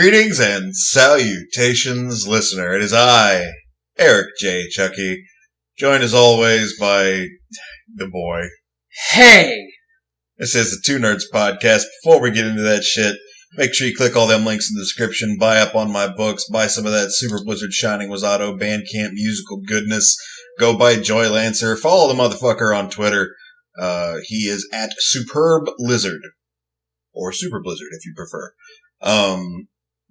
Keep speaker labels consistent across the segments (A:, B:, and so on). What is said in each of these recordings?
A: Greetings and salutations, listener. It is I, Eric J. Chucci, joined as always by the boy.
B: Hey!
A: This is the Two Nerds Podcast. Before we get into that shit, make sure you click all them links in the description, buy up on my books, buy some of that Super Blizzard Shining Wasato Bandcamp musical goodness, go buy Joy Lancer, follow the motherfucker on Twitter. He is at Superb Lizard. Or Super Blizzard, if you prefer.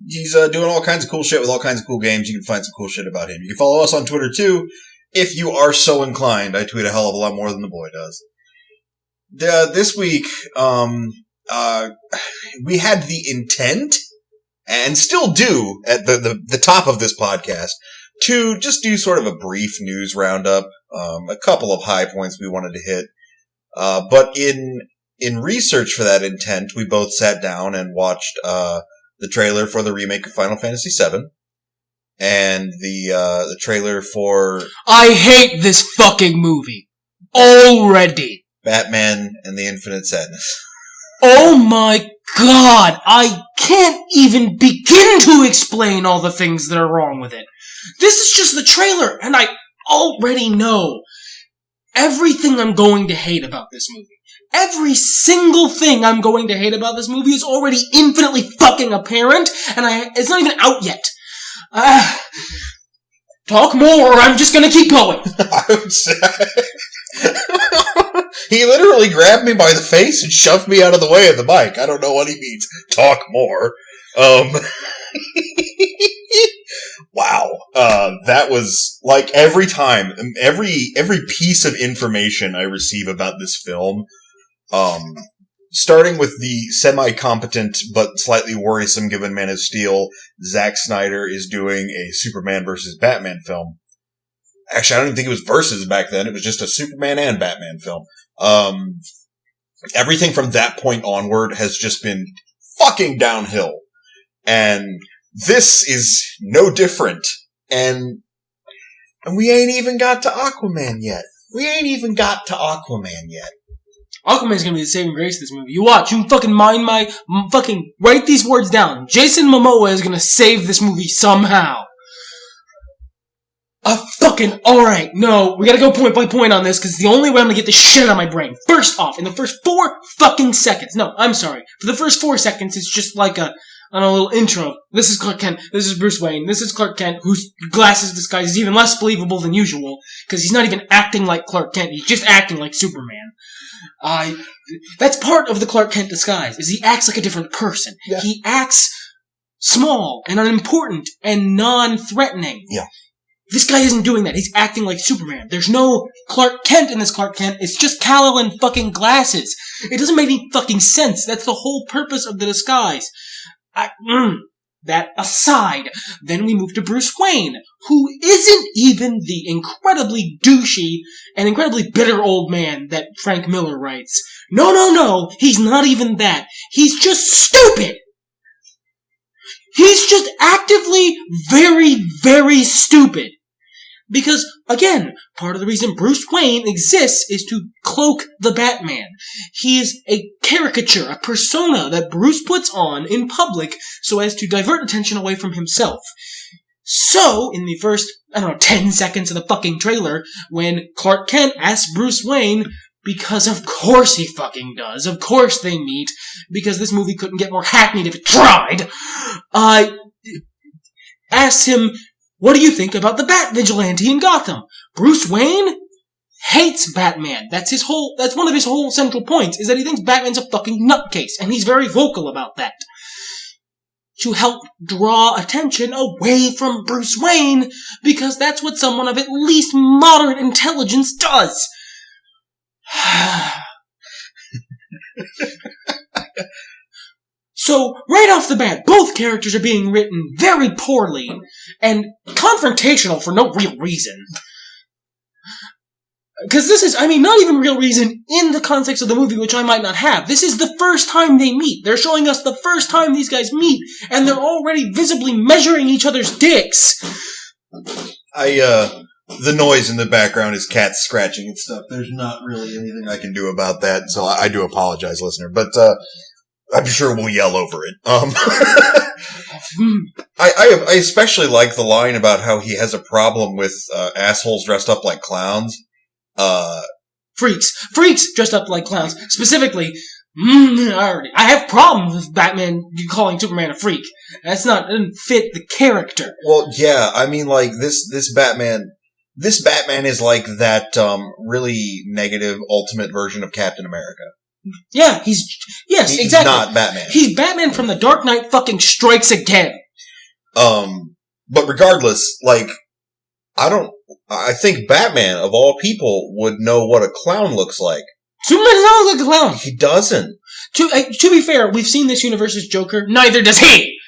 A: He's doing all kinds of cool shit with all kinds of cool games. You can find some cool shit about him. You can follow us on Twitter, too, if you are so inclined. I tweet a hell of a lot more than the boy does. This week, we had the intent, and still do, at the top of this podcast, to just do sort of a brief news roundup, a couple of high points we wanted to hit. But in research for that intent, we both sat down and watched the trailer for the remake of Final Fantasy VII, and the trailer for...
B: I hate this fucking movie. Already.
A: Batman and the Infinite Sadness.
B: Oh my god! I can't even begin to explain all the things that are wrong with it. This is just the trailer, and I already know everything I'm going to hate about this movie. Every single thing I'm going to hate about this movie is already infinitely fucking apparent, and it's not even out yet. Talk more, or I'm just gonna keep going.
A: He literally grabbed me by the face and shoved me out of the way of the mic. I don't know what he means. Talk more. Wow. That was, like, every time, every piece of information I receive about this film, starting with the semi-competent but slightly worrisome, given Man of Steel, Zack Snyder is doing a Superman versus Batman film. Actually, I don't even think it was versus back then. It was just a Superman and Batman film. Everything from that point onward has just been fucking downhill. And this is no different. And we ain't even got to Aquaman yet.
B: Aquaman's gonna be the saving grace of this movie. You watch. You fucking fucking write these words down. Jason Momoa is gonna save this movie somehow. Alright, no, we gotta go point by point on this, because it's the only way I'm gonna get this shit out of my brain. First off, in the first 4 fucking seconds, no, I'm sorry, for the first 4 seconds, it's just like a little intro. This is Clark Kent, this is Bruce Wayne, this is Clark Kent, whose glasses disguise is even less believable than usual, because he's not even acting like Clark Kent, he's just acting like Superman. That's part of the Clark Kent disguise, is he acts like a different person. Yeah. He acts small, and unimportant, and non-threatening.
A: Yeah.
B: This guy isn't doing that. He's acting like Superman. There's no Clark Kent in this Clark Kent. It's just Kal-El and fucking glasses. It doesn't make any fucking sense. That's the whole purpose of the disguise. That aside, then we move to Bruce Wayne, who isn't even the incredibly douchey and incredibly bitter old man that Frank Miller writes. No. He's not even that. He's just stupid. He's just actively very, very stupid. Because, again, part of the reason Bruce Wayne exists is to cloak the Batman. He is a caricature, a persona that Bruce puts on in public so as to divert attention away from himself. So, in the first, 10 seconds of the fucking trailer, when Clark Kent asks Bruce Wayne, because of course he fucking does, of course they meet, because this movie couldn't get more hackneyed if it tried, asks him, what do you think about the Bat Vigilante in Gotham? Bruce Wayne hates Batman. That's one of his whole central points, is that he thinks Batman's a fucking nutcase, and he's very vocal about that. To help draw attention away from Bruce Wayne, because that's what someone of at least moderate intelligence does. So, right off the bat, both characters are being written very poorly, and confrontational for no real reason. Because this is, not even real reason in the context of the movie, which I might not have. This is the first time they meet. They're showing us the first time these guys meet, and they're already visibly measuring each other's dicks.
A: The noise in the background is cats scratching and stuff. There's not really anything I can do about that, so I do apologize, listener. But, I'm sure we'll yell over it. I especially like the line about how he has a problem with assholes dressed up like clowns.
B: Freaks dressed up like clowns. Specifically, I have problems with Batman calling Superman a freak. Doesn't fit the character.
A: Well, yeah, I mean, like, this Batman is like that, really negative ultimate version of Captain America.
B: Yeah, he's exactly.
A: Not Batman.
B: He's Batman from the Dark Knight fucking strikes again.
A: But regardless, like, I think Batman, of all people, would know what a clown looks like.
B: Superman does not look like a clown.
A: He doesn't.
B: To be fair, we've seen this universe's Joker. Neither does he.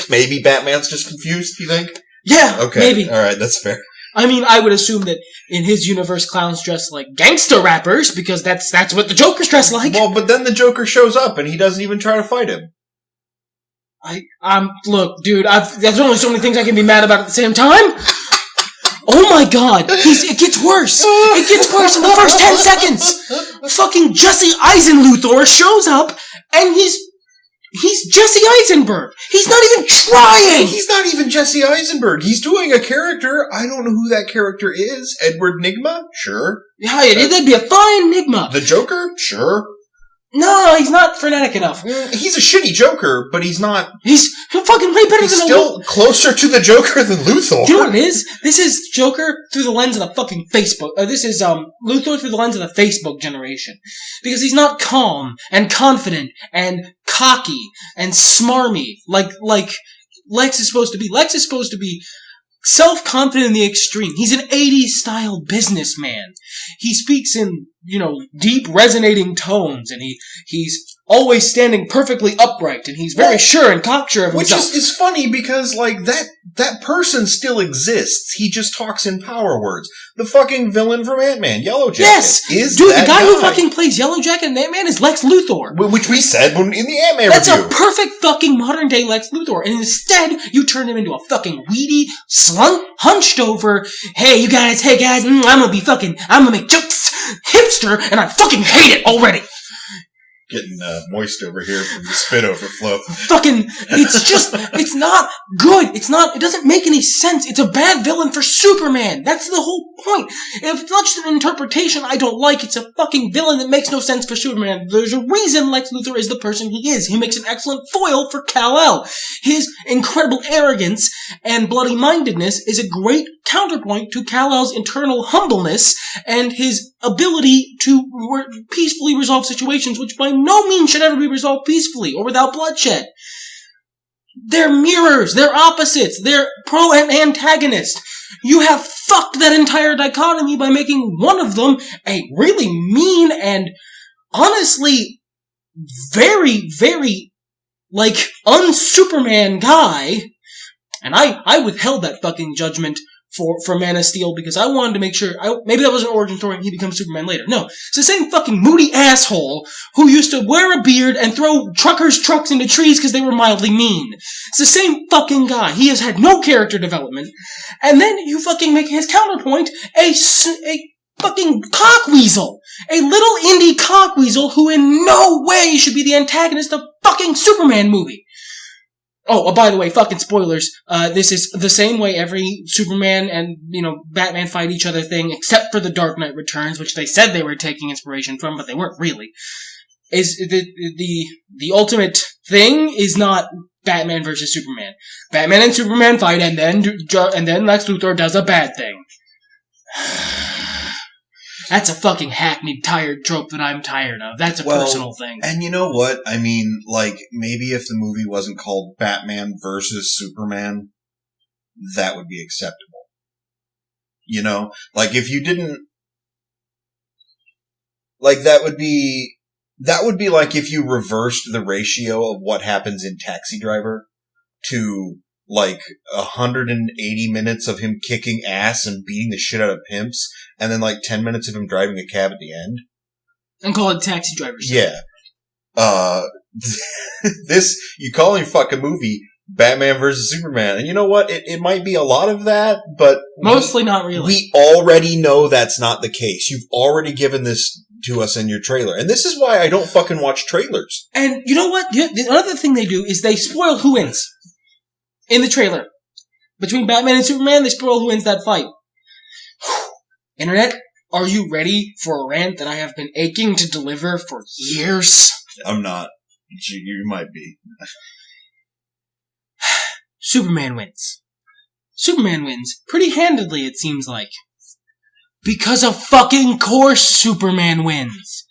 A: Maybe Batman's just confused, you think?
B: Yeah,
A: okay.
B: Maybe.
A: Alright, that's fair.
B: I mean, I would assume that in his universe, clowns dress like gangster rappers, because that's what the Joker's dressed like.
A: Well, but then the Joker shows up, and he doesn't even try to fight him.
B: Look, dude, there's only so many things I can be mad about at the same time. Oh my god, it gets worse. It gets worse in the first 10 seconds. Fucking Jesse Eisenluthor shows up, and he's Jesse Eisenberg. He's not even trying.
A: He's not even Jesse Eisenberg. He's doing a character. I don't know who that character is. Edward Nygma? Sure.
B: Yeah, that'd be a fine Nygma.
A: The Joker? Sure.
B: No, he's not frenetic enough.
A: He's a shitty Joker, but he's not...
B: He's fucking way better than...
A: He's still closer to the Joker than Luthor.
B: You know what it is? This is Joker through the lens of the fucking Facebook... this is Luthor through the lens of the Facebook generation. Because he's not calm and confident and cocky and smarmy like Lex is supposed to be. Lex is supposed to be self-confident in the extreme. He's an 80s style businessman. He speaks in, deep resonating tones, and he's always standing perfectly upright, and he's very sure and cocksure of himself.
A: Which is funny because, like, that person still exists. He just talks in power words. The fucking villain from Ant-Man, Yellow Jacket.
B: Yes! Dude, the guy who fucking plays Yellow Jacket in Ant-Man is Lex Luthor.
A: Which we said in the Ant-Man
B: That's
A: review.
B: A perfect fucking modern day Lex Luthor. And instead, you turn him into a fucking weedy, hunched over, hey guys, I'm gonna make jokes, hipster, and I fucking hate it already.
A: Getting moist over here from the spit overflow.
B: It's not good. It doesn't make any sense. It's a bad villain for Superman. That's the whole point. If it's not just an interpretation I don't like, it's a fucking villain that makes no sense for Superman. There's a reason Lex Luthor is the person he is. He makes an excellent foil for Kal-El. His incredible arrogance and bloody-mindedness is a great counterpoint to Kal-El's internal humbleness and his ability to peacefully resolve situations, which by no means should ever be resolved peacefully or without bloodshed. They're mirrors. They're opposites. They're pro and antagonist. You have fucked that entire dichotomy by making one of them a really mean and honestly very, very, un-Superman guy. And I withheld that fucking judgment for Man of Steel because I wanted to make sure, maybe that was an origin story and he becomes Superman later. No, it's the same fucking moody asshole who used to wear a beard and throw truckers' trucks into trees because they were mildly mean. It's the same fucking guy. He has had no character development. And then you fucking make his counterpoint a fucking cockweasel. A little indie cockweasel who in no way should be the antagonist of fucking Superman movie. Oh, by the way, fucking spoilers. This is the same way every Superman and, Batman fight each other thing, except for the Dark Knight Returns, which they said they were taking inspiration from, but they weren't really. Is the ultimate thing is not Batman versus Superman. Batman and Superman fight, and then Lex Luthor does a bad thing. That's a fucking hackneyed, tired trope that I'm tired of. That's a personal thing.
A: And you know what? I mean, maybe if the movie wasn't called Batman versus Superman, that would be acceptable. If you didn't... that would be like if you reversed the ratio of what happens in Taxi Driver to... 180 minutes of him kicking ass and beating the shit out of pimps, and then 10 minutes of him driving a cab at the end.
B: And call it Taxi Driver.
A: Yeah. You call your fucking movie Batman vs. Superman, and you know what? It might be a lot of that, but...
B: Mostly not really.
A: We already know that's not the case. You've already given this to us in your trailer. And this is why I don't fucking watch trailers.
B: And you know what? The other thing they do is they spoil who wins in the trailer. Between Batman and Superman, they spoil who wins that fight. Internet, are you ready for a rant that I have been aching to deliver for years?
A: I'm not. You might be.
B: Superman wins. Superman wins. Pretty handedly, it seems like. Because of fucking course Superman wins.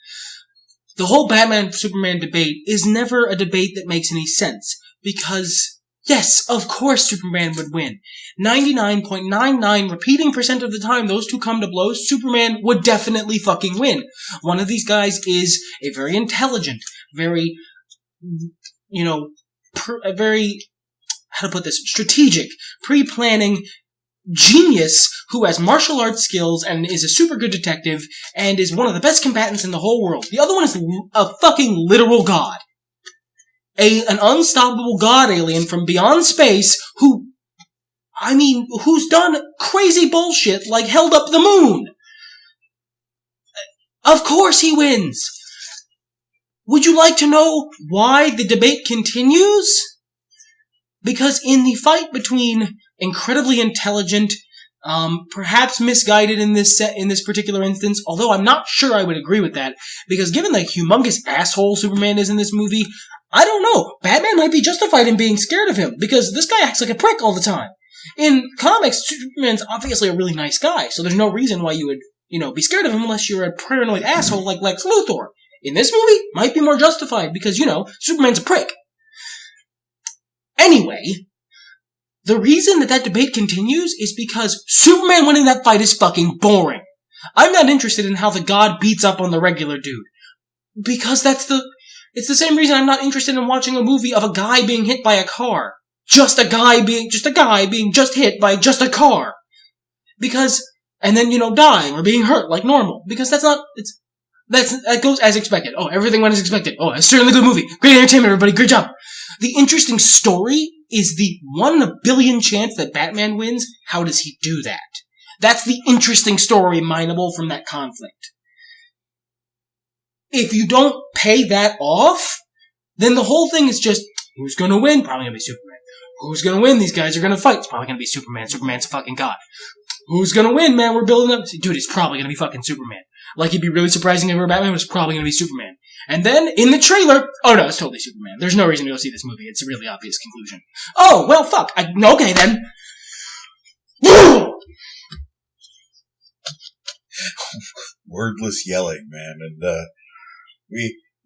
B: The whole Batman-Superman debate is never a debate that makes any sense. Because, yes, of course Superman would win. 99.99 repeating % of the time those two come to blows, Superman would definitely fucking win. One of these guys is a very intelligent, very, very, how to put this, strategic, pre-planning genius who has martial arts skills and is a super good detective and is one of the best combatants in the whole world. The other one is a fucking literal god. An unstoppable god alien from beyond space who's done crazy bullshit like held up the moon. Of course he wins. Would you like to know why the debate continues? Because in the fight between incredibly intelligent, perhaps misguided in this particular instance, although I'm not sure I would agree with that, because given the humongous asshole Superman is in this movie, I don't know. Batman might be justified in being scared of him, because this guy acts like a prick all the time. In comics, Superman's obviously a really nice guy, so there's no reason why you would, be scared of him unless you're a paranoid asshole like Lex Luthor. In this movie, might be more justified, because, Superman's a prick. Anyway, the reason that debate continues is because Superman winning that fight is fucking boring. I'm not interested in how the god beats up on the regular dude. Because it's the same reason I'm not interested in watching a movie of a guy being hit by a car. Just a guy being hit by just a car. Because, and then, dying or being hurt like normal. Because that goes as expected. Oh, everything went as expected. Oh, it's certainly a good movie. Great entertainment, everybody. Great job. The interesting story is the 1 in a billion chance that Batman wins. How does he do that? That's the interesting story mineable from that conflict. If you don't pay that off, then the whole thing is just, who's gonna win? Probably gonna be Superman. Who's gonna win? These guys are gonna fight. It's probably gonna be Superman. Superman's a fucking god. Who's gonna win, man? We're building up. Dude, it's probably gonna be fucking Superman. Like, it'd be really surprising if it were Batman, but it's probably gonna be Superman. And then, in the trailer, oh no, it's totally Superman. There's no reason to go see this movie. It's a really obvious conclusion. Oh, well, fuck. Okay, then.
A: Wordless yelling, man, and,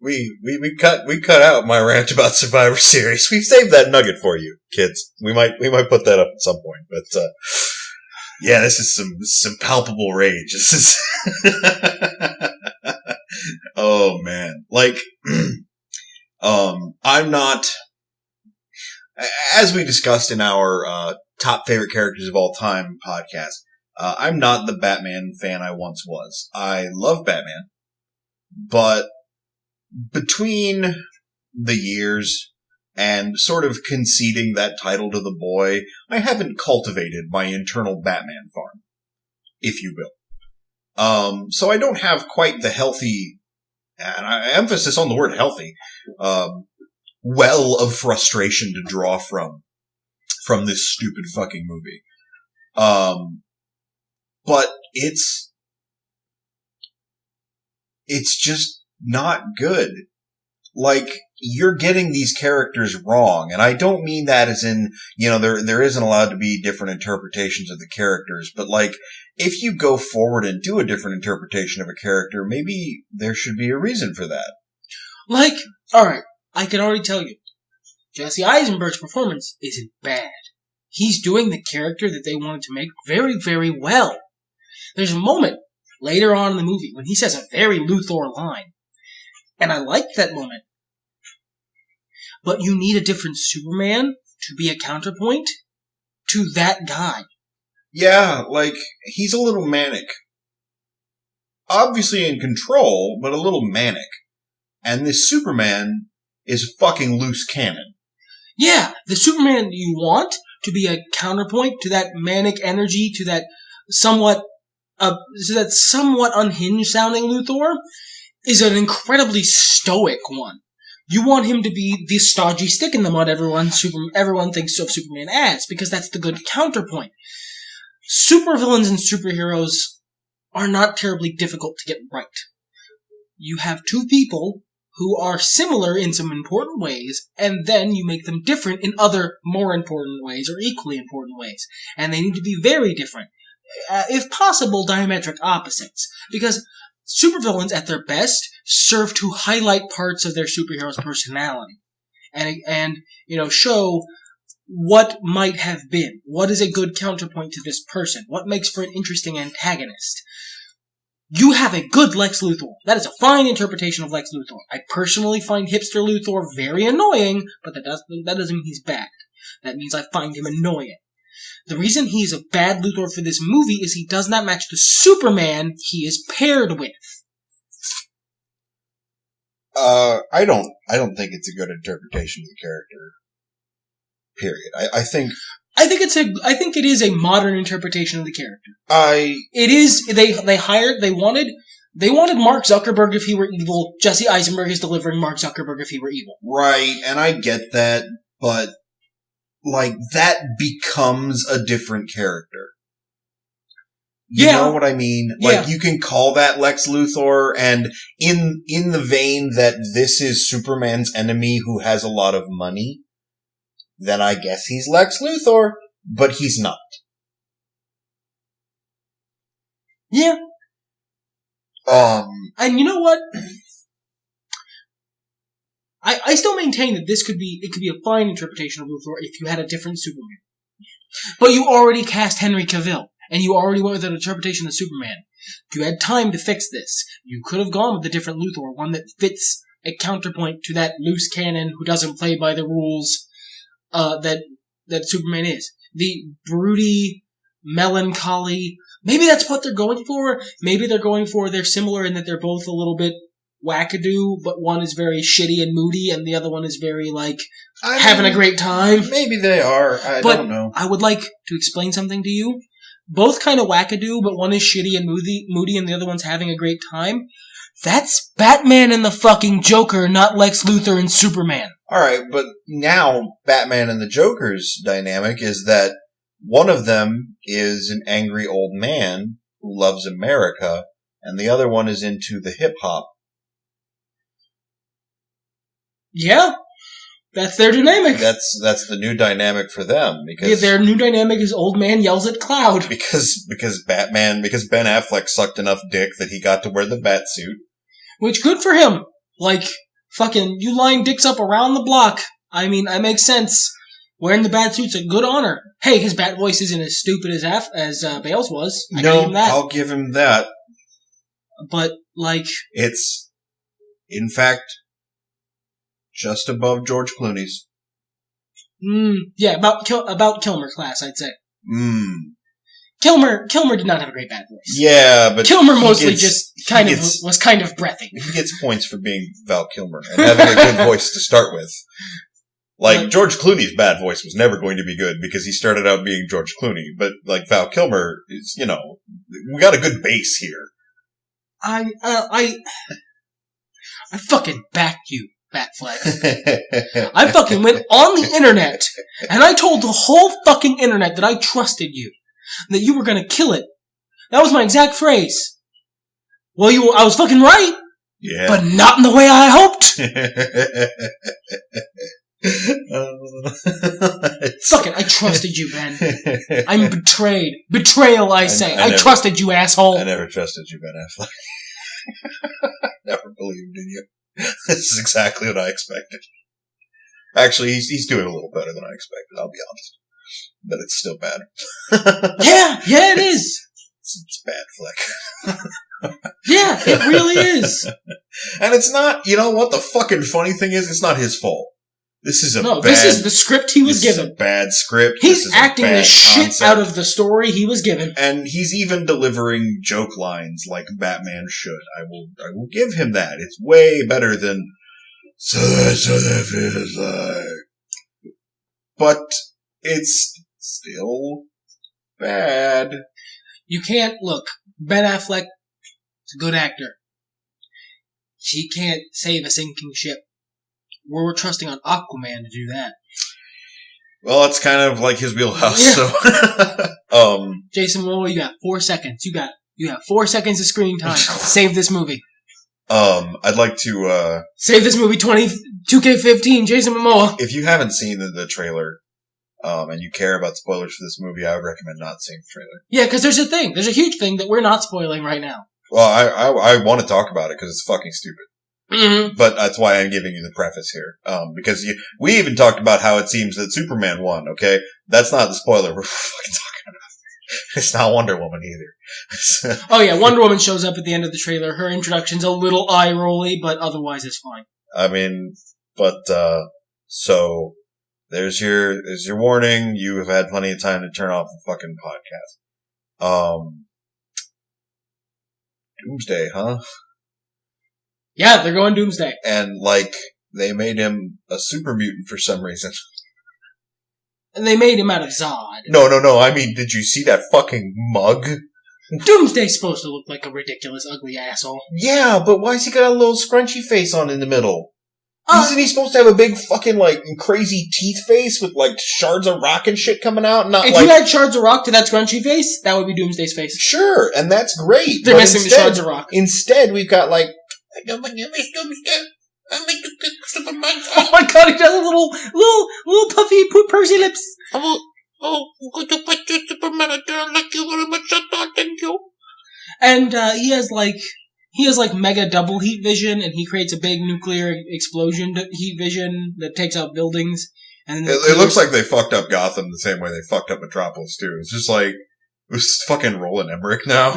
A: we cut out my rant about Survivor Series. We've saved that nugget for you, kids. We might put that up at some point, but, yeah, this is some palpable rage. This is, oh man. Like, I'm not, as we discussed in our, top favorite characters of all time podcast, I'm not the Batman fan I once was. I love Batman, but between the years and sort of conceding that title to the boy, I haven't cultivated my internal Batman farm, if you will. So I don't have quite the healthy, and emphasis on the word healthy, well of frustration to draw from this stupid fucking movie. But it's just not good. Like, you're getting these characters wrong, and I don't mean that as in, there isn't allowed to be different interpretations of the characters, but like, if you go forward and do a different interpretation of a character, maybe there should be a reason for that.
B: Like, alright, I can already tell you, Jesse Eisenberg's performance isn't bad. He's doing the character that they wanted to make very, very well. There's a moment later on in the movie when he says a very Luthor line. And I liked that moment. But you need a different Superman to be a counterpoint to that guy.
A: Yeah, like, he's a little manic. Obviously in control, but a little manic. And this Superman is a fucking loose cannon.
B: Yeah, the Superman you want to be a counterpoint to that manic energy, to that somewhat so that somewhat unhinged sounding Luthor is an incredibly stoic one. You want him to be the stodgy stick in the mud everyone thinks of Superman as, because that's the good counterpoint. Supervillains and superheroes are not terribly difficult to get right. You have two people who are similar in some important ways, and then you make them different in other more important ways, or equally important ways. And they need to be very different. If possible, diametric opposites. Because supervillains, at their best, serve to highlight parts of their superhero's personality. And show what might have been. What is a good counterpoint to this person? What makes for an interesting antagonist? You have a good Lex Luthor. That is a fine interpretation of Lex Luthor. I personally find hipster Luthor very annoying, but that doesn't mean he's bad. That means I find him annoying. The reason he's a bad Luthor for this movie is he does not match the Superman he is paired with.
A: I don't think it's a good interpretation of the character. Period. I think
B: it is a modern interpretation of the character.
A: It
B: is. They wanted Mark Zuckerberg if he were evil. Jesse Eisenberg is delivering Mark Zuckerberg if he were evil.
A: Right, and I get that, but that becomes a different character. You know what I mean? You can call that Lex Luthor, and in the vein that this is Superman's enemy who has a lot of money, then I guess he's Lex Luthor, but he's not.
B: Yeah. And you know what? I still maintain that it could be a fine interpretation of Luthor if you had a different Superman. But you already cast Henry Cavill, and you already went with an interpretation of Superman. If you had time to fix this, you could have gone with a different Luthor, one that fits a counterpoint to that loose cannon who doesn't play by the rules that Superman is. The broody, melancholy. Maybe that's what they're going for. Maybe they're similar in that they're both a little bit wackadoo, but one is very shitty and moody, and the other one is very, having a great time.
A: Maybe they are. I don't know.
B: I would like to explain something to you. Both kind of wackadoo, but one is shitty and moody, and the other one's having a great time. That's Batman and the fucking Joker, not Lex Luthor and Superman.
A: Alright, but now Batman and the Joker's dynamic is that one of them is an angry old man who loves America, and the other one is into the hip-hop.
B: Yeah, that's their dynamic.
A: That's the new dynamic for them, because
B: their new dynamic is old man yells at cloud.
A: Because Ben Affleck sucked enough dick that he got to wear the bat suit.
B: Which, good for him. Fucking, you line dicks up around the block. I mean, that makes sense. Wearing the bat suit's a good honor. Hey, his bat voice isn't as stupid as Bale's was.
A: I'll give him that.
B: But,
A: it's, in fact, just above George Clooney's.
B: Yeah, about Kilmer class, I'd say. Kilmer did not have a great bat voice.
A: Yeah, but
B: Kilmer mostly was kind of breathy.
A: He gets points for being Val Kilmer and having a good voice to start with. George Clooney's bad voice was never going to be good because he started out being George Clooney, but Val Kilmer is, we got a good base here.
B: I fucking backed you, Batfleck. I fucking went on the internet and I told the whole fucking internet that I trusted you. That you were gonna kill it. That was my exact phrase. Well, I was fucking right.
A: Yeah.
B: But not in the way I hoped. Fucking, I trusted you, Ben. I'm betrayed. Betrayal, I say. I trusted you, asshole.
A: I never trusted you, Ben Affleck. Never believed in you. This is exactly what I expected. Actually, he's doing a little better than I expected, I'll be honest. But it's still bad.
B: Yeah, it is.
A: It's bad flick.
B: Yeah, it really is.
A: And it's not, you know what the fucking funny thing is? It's not his fault. This is
B: this is the script he was given.
A: This is a bad script.
B: He's acting the shit out of the story he was given.
A: And he's even delivering joke lines like Batman should. I will give him that. It's way better than, so that's what that feels like. But it's still bad.
B: You can't, look, Ben Affleck is a good actor. He can't save a sinking ship. We're trusting on Aquaman to do that.
A: Well, it's kind of like his wheelhouse,
B: Yeah.
A: so.
B: Jason Momoa, you got 4 seconds. You got 4 seconds of screen time. Save this movie.
A: I'd like to,
B: Save this movie 2K15, Jason Momoa.
A: if you haven't seen the trailer, and you care about spoilers for this movie, I would recommend not seeing the trailer.
B: Yeah, because there's a thing. There's a huge thing that we're not spoiling right now.
A: Well, I want to talk about it because it's fucking stupid.
B: Mm-hmm.
A: But that's why I'm giving you the preface here. Because we even talked about how it seems that Superman won, okay? That's not the spoiler we're fucking talking about. It's not Wonder Woman either.
B: Oh yeah, Wonder Woman shows up at the end of the trailer. Her introduction's a little eye-rolly, but otherwise it's fine.
A: I mean, but, so, there's your warning. You have had plenty of time to turn off the fucking podcast. Doomsday, huh?
B: Yeah, they're going Doomsday.
A: And, they made him a super mutant for some reason.
B: And they made him out of Zod.
A: No. I mean, did you see that fucking mug?
B: Doomsday's supposed to look like a ridiculous, ugly asshole.
A: Yeah, but why's he got a little scrunchy face on in the middle? Isn't he supposed to have a big fucking, crazy teeth face with, shards of rock and shit coming out? Not
B: if you add shards of rock to that scrunchy face, that would be Doomsday's face.
A: Sure, and that's great.
B: They're missing the shards of rock.
A: Instead, we've got,
B: Oh my god, he does a little puffy, pursy lips.
C: Oh, good to put you, Superman. I don't like you very much. Thank you.
B: And he has mega double heat vision, and he creates a big nuclear explosion heat vision that takes out buildings. And
A: it looks like they fucked up Gotham the same way they fucked up Metropolis too. It's just it was fucking Roland Emmerich now.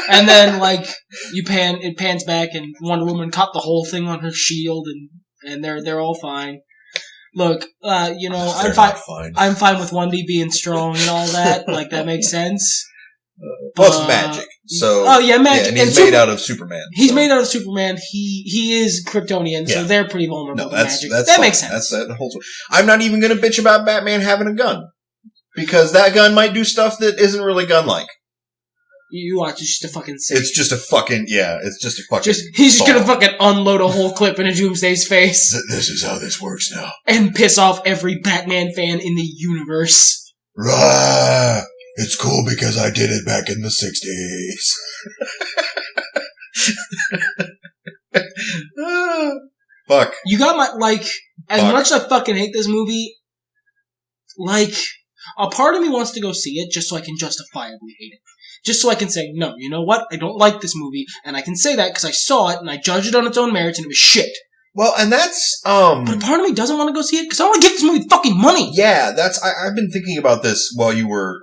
B: And then it pans back, and Wonder Woman caught the whole thing on her shield, and they're all fine. Look, I'm fine. I'm fine with Wendy being strong and all that. That makes sense.
A: Well, it's magic. So,
B: magic.
A: Yeah, and he's made out of Superman.
B: He's made out of Superman. He is Kryptonian, so they're pretty vulnerable to magic. That makes sense.
A: That holds. I'm not even going to bitch about Batman having a gun. Because that gun might do stuff that isn't really gun-like.
B: You watch, it's just a fucking sick.
A: It's just a fucking
B: he's just gonna fucking unload a whole clip in a Doomsday's face.
A: This is how this works now.
B: And piss off every Batman fan in the universe.
A: Rah! It's cool because I did it back in the 60s. Fuck.
B: You got as much as I fucking hate this movie, a part of me wants to go see it just so I can justifiably hate it. Just so I can say, no, you know what? I don't like this movie, and I can say that because I saw it and I judged it on its own merits and it was shit.
A: Well, and that's,
B: But a part of me doesn't want to go see it because I want to give this movie fucking money!
A: Yeah, I've been thinking about this while you were,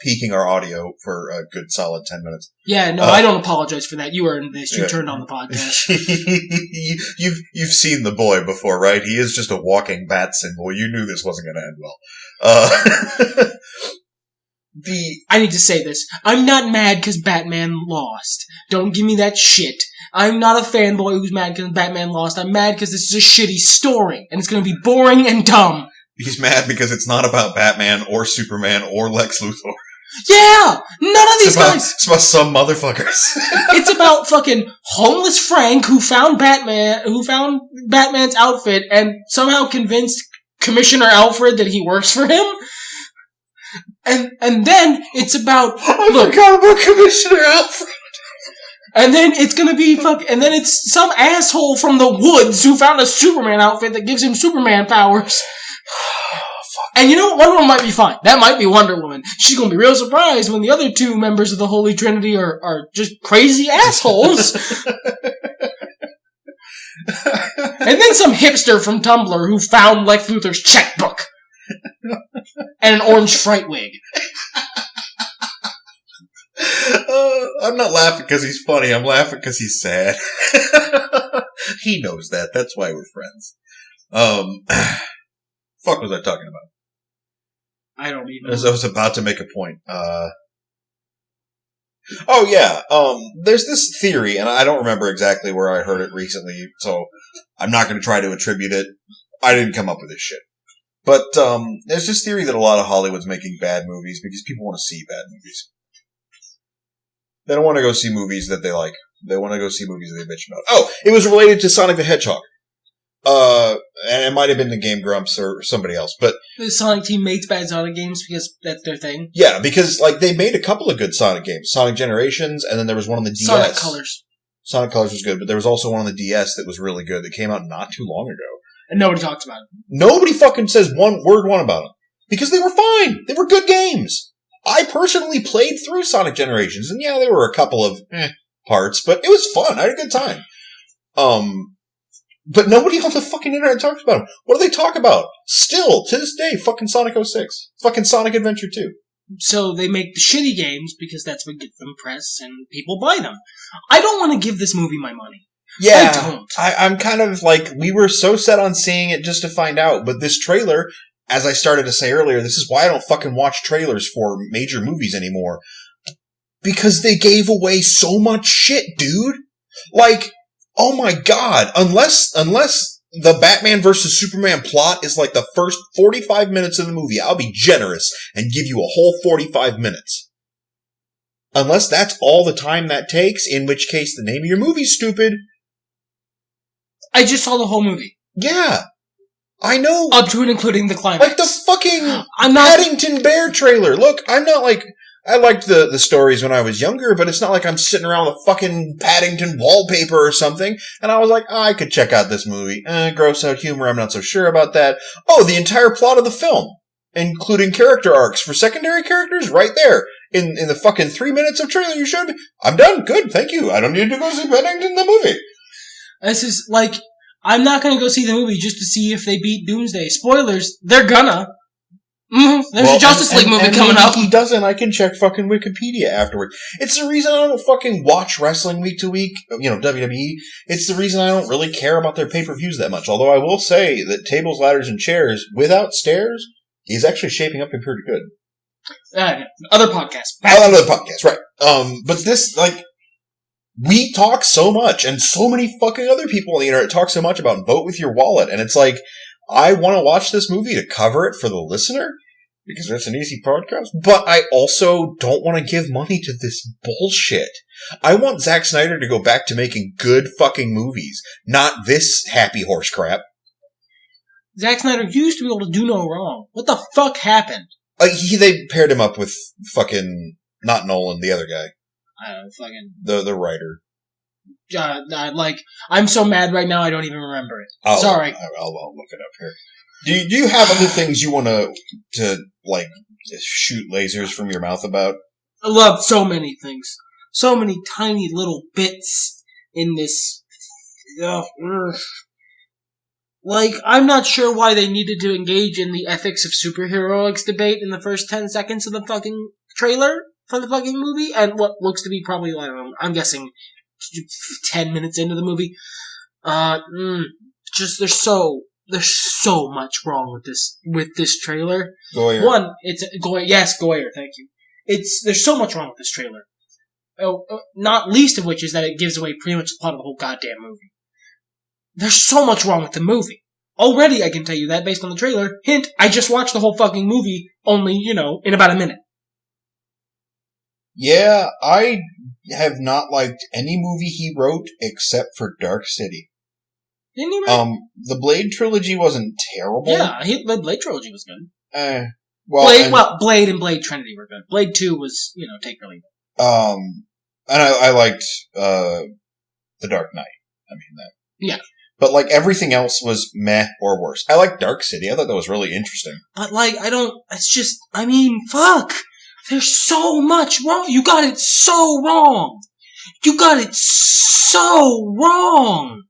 A: peaking our audio for a good solid 10 minutes.
B: Yeah, no, I don't apologize for that. You earned this. You turned on the podcast.
A: You've seen the boy before, right? He is just a walking bat symbol. You knew this wasn't going to end well.
B: I need to say this. I'm not mad because Batman lost. Don't give me that shit. I'm not a fanboy who's mad because Batman lost. I'm mad because this is a shitty story, and it's going to be boring and dumb.
A: He's mad because it's not about Batman or Superman or Lex Luthor.
B: Yeah! None of these guys!
A: It's about some motherfuckers.
B: It's about fucking homeless Frank who found Batman's outfit and somehow convinced Commissioner Alfred that he works for him. And then it's about...
A: I forgot about Commissioner Alfred.
B: And then it's gonna be and then it's some asshole from the woods who found a Superman outfit that gives him Superman powers. And you know what? Wonder Woman might be fine. That might be Wonder Woman. She's gonna be real surprised when the other two members of the Holy Trinity are just crazy assholes. And then some hipster from Tumblr who found Lex Luthor's checkbook. And an orange fright wig.
A: I'm not laughing because he's funny. I'm laughing because he's sad. He knows that. That's why we're friends. Fuck was I talking about?
B: I don't even
A: know. I was about to make a point. Oh yeah. There's this theory, and I don't remember exactly where I heard it recently, so I'm not going to try to attribute it. I didn't come up with this shit. But there's this theory that a lot of Hollywood's making bad movies because people want to see bad movies. They don't want to go see movies that they like. They want to go see movies that they bitch about. Oh, it was related to Sonic the Hedgehog. And it might have been the Game Grumps or somebody else, but
B: The Sonic team makes bad Sonic games because that's their thing.
A: yeah, because like they made a couple of good Sonic games, Sonic Generations, and then there was one on the DS.
B: Sonic Colors.
A: Sonic Colors was good, but there was also one on the DS that was really good that came out not too long ago.
B: And nobody talks about it.
A: Nobody fucking says one about them because they were fine. They were good games. I personally played through Sonic Generations, and yeah, there were a couple of parts, but it was fun. I had a good time. But nobody on the fucking internet talks about them. What do they talk about? Still, to this day, fucking Sonic 06. Fucking Sonic Adventure 2.
B: So they make the shitty games because that's what gets them press and people buy them. I don't want to give this movie my money.
A: Yeah,
B: I don't.
A: I'm kind of like, we were so set on seeing it just to find out, but this trailer, as I started to say earlier, this is why I don't fucking watch trailers for major movies anymore. Because they gave away so much shit, dude. Like, oh my god, unless the Batman vs. Superman plot is like the first 45 minutes of the movie, I'll be generous and give you a whole 45 minutes. Unless that's all the time that takes, in which case the name of your movie's stupid.
B: I just saw the whole movie.
A: Yeah. I know.
B: Up to and including the climax.
A: Like the fucking
B: I'm not...
A: Paddington Bear trailer. Look, I'm not like... I liked the stories when I was younger, but it's not like I'm sitting around with fucking Paddington wallpaper or something, and I was like, I could check out this movie. Gross out humor, I'm not so sure about that. Oh, the entire plot of the film, including character arcs for secondary characters, right there. In the fucking 3 minutes of trailer you showed me. I'm done. Good, thank you. I don't need to go see Paddington the movie.
B: This is like, I'm not gonna go see the movie just to see if they beat Doomsday. Spoilers, they're gonna. There's a Justice League movie coming up.
A: He doesn't. I can check fucking Wikipedia afterward. It's the reason I don't fucking watch wrestling week to week, WWE. It's the reason I don't really care about their pay-per-views that much. Although I will say that Tables, Ladders, and Chairs, without stairs, is actually shaping up to be pretty good.
B: Other podcasts.
A: Another podcast, right. But this, like, we talk so much, and so many fucking other people on the internet talk so much about vote with your wallet, and it's like, I want to watch this movie to cover it for the listener, because it's an easy podcast, but I also don't want to give money to this bullshit. I want Zack Snyder to go back to making good fucking movies, not this happy horse crap.
B: Zack Snyder used to be able to do no wrong. What the fuck happened?
A: They paired him up with fucking, not Nolan, the other guy.
B: I don't know, fucking...
A: The writer.
B: I'm so mad right now I don't even remember it. Sorry.
A: I'll look it up here. Do you have other things you want to like shoot lasers from your mouth about?
B: I love so many things. So many tiny little bits in this. Like, I'm not sure why they needed to engage in the ethics of superheroics debate in the first 10 seconds of the fucking trailer for the fucking movie, and what looks to be probably, I don't know, I'm guessing 10 minutes into the movie. There's so much wrong with this trailer.
A: Goyer.
B: One, it's Goyer. Yes, Goyer. Thank you. There's so much wrong with this trailer. Not least of which is that it gives away pretty much the plot of the whole goddamn movie. There's so much wrong with the movie. Already, I can tell you that based on the trailer. Hint: I just watched the whole fucking movie only, in about a minute.
A: Yeah, I have not liked any movie he wrote except for Dark City.
B: Didn't he write?
A: The Blade trilogy wasn't terrible.
B: Yeah, the Blade trilogy was good.
A: Blade
B: and Blade Trinity were good. Blade 2 was, take or leave it.
A: And I liked The Dark Knight. I mean that.
B: Yeah.
A: But everything else was meh or worse. I liked Dark City. I thought that was really interesting.
B: But fuck. There's so much wrong. You got it so wrong. You got it so wrong.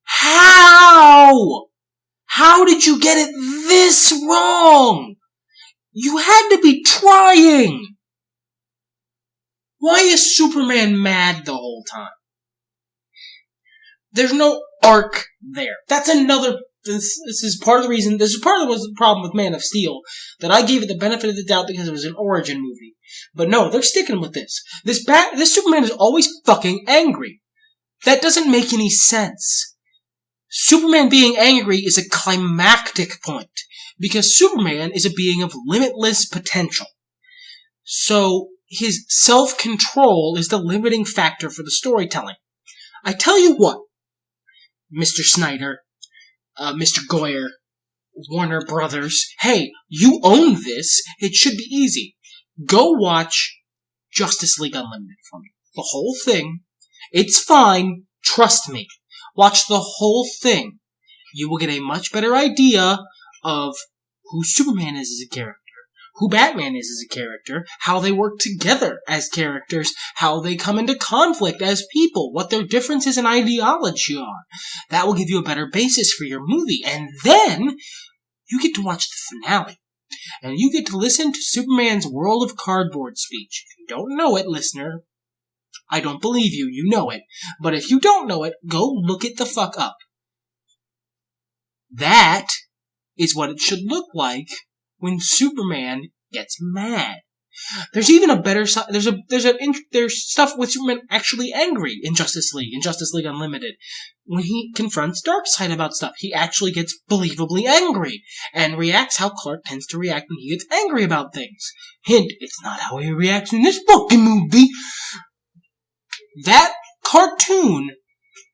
B: How? How did you get it this wrong? You had to be trying. Why is Superman mad the whole time? There's no arc there. That's another... This is part of the reason... This is part of the problem with Man of Steel. That I gave it the benefit of the doubt because it was an origin movie. But no, they're sticking with this. This Superman is always fucking angry. That doesn't make any sense. Superman being angry is a climactic point. Because Superman is a being of limitless potential. So, his self-control is the limiting factor for the storytelling. I tell you what, Mr. Snyder, Mr. Goyer, Warner Brothers, hey, you own this. It should be easy. Go watch Justice League Unlimited for me. The whole thing. It's fine. Trust me. Watch the whole thing. You will get a much better idea of who Superman is as a character, who Batman is as a character, how they work together as characters, how they come into conflict as people, what their differences in ideology are. That will give you a better basis for your movie. And then you get to watch the finale. And you get to listen to Superman's World of Cardboard speech. If you don't know it, listener, I don't believe you. You know it. But if you don't know it, go look it the fuck up. That is what it should look like when Superman gets mad. There's even a better side. There's stuff with Superman actually angry in Justice League Unlimited. When he confronts Darkseid about stuff, he actually gets believably angry and reacts how Clark tends to react when he gets angry about things. Hint: it's not how he reacts in this fucking movie. That cartoon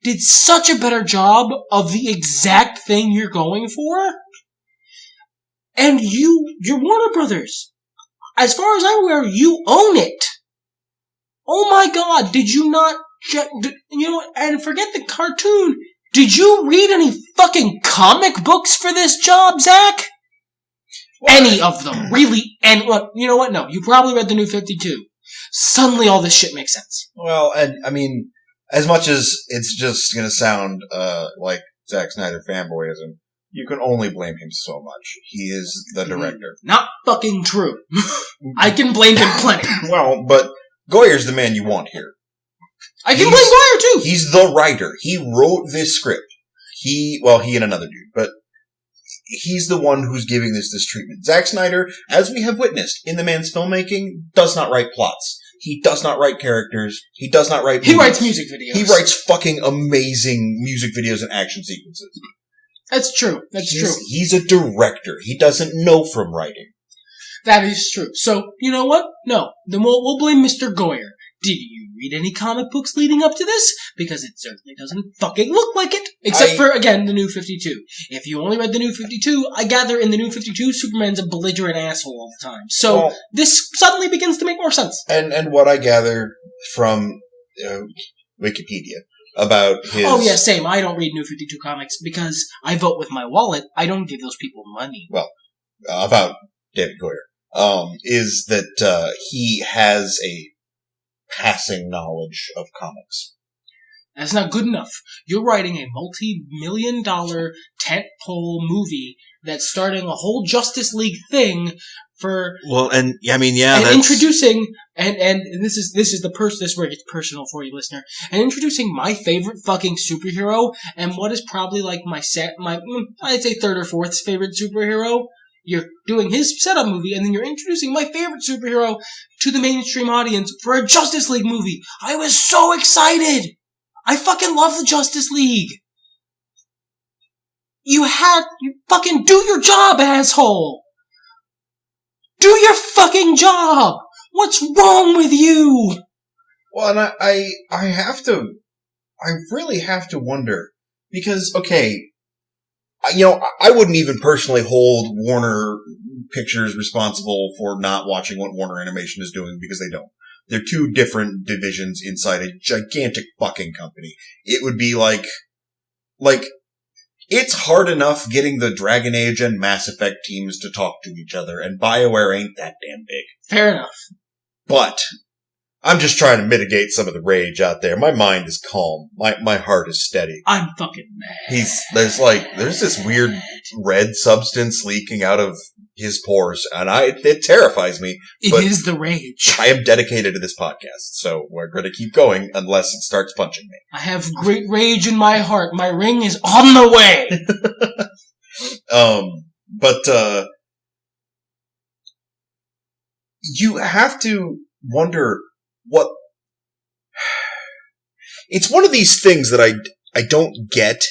B: did such a better job of the exact thing you're going for. And you're Warner Brothers. As far as I'm aware, you own it. Oh my god, did you not... and forget the cartoon. Did you read any fucking comic books for this job, Zach? Any of them, really. And you know what? No, you probably read the New 52. Suddenly all this shit makes sense.
A: Well, and I mean, as much as it's just going to sound like Zack Snyder fanboyism, you can only blame him so much. He is the director.
B: Not fucking true. I can blame him plenty.
A: Well, but Goyer's the man you want here.
B: I can blame Goyer too.
A: He's the writer. He wrote this script. He and another dude, but he's the one who's giving this treatment. Zack Snyder, as we have witnessed in the man's filmmaking, does not write plots. He does not write characters. He does not write movies.
B: He writes music videos.
A: He writes fucking amazing music videos and action sequences.
B: That's true. That's true.
A: He's a director. He doesn't know from writing.
B: That is true. So, you know what? No. Then we'll blame Mr. Goyer. Did you read any comic books leading up to this? Because it certainly doesn't fucking look like it. Except for, again, the New 52. If you only read the New 52, I gather in the New 52, Superman's a belligerent asshole all the time. So, this suddenly begins to make more sense.
A: And what I gather from Wikipedia about his...
B: Oh, yeah, same. I don't read New 52 comics because I vote with my wallet. I don't give those people money.
A: Well, about David Goyer, is that he has a passing knowledge of comics.
B: That's not good enough. You're writing a multi-million-dollar tentpole movie that's starting a whole Justice League thing for...
A: Well, and I mean,
B: and introducing... And this is where it gets personal for you, listener. And introducing my favorite fucking superhero, and what is probably like I'd say third or fourth favorite superhero. You're doing his setup movie, and then you're introducing my favorite superhero to the mainstream audience for a Justice League movie. I was so excited! I fucking love the Justice League! You fucking do your job, asshole! Do your fucking job! What's wrong with you?
A: Well, and I really have to wonder, because, okay, I wouldn't even personally hold Warner Pictures responsible for not watching what Warner Animation is doing, because they don't. They're two different divisions inside a gigantic fucking company. It would be like, it's hard enough getting the Dragon Age and Mass Effect teams to talk to each other, and BioWare ain't that damn big.
B: Fair enough.
A: But I'm just trying to mitigate some of the rage out there. My mind is calm. My heart is steady.
B: I'm fucking mad.
A: There's this weird red substance leaking out of his pores, and it terrifies me.
B: It is the rage.
A: I am dedicated to this podcast, so we're going to keep going unless it starts punching me.
B: I have great rage in my heart. My ring is on the way.
A: But you have to wonder what... It's one of these things that I don't get,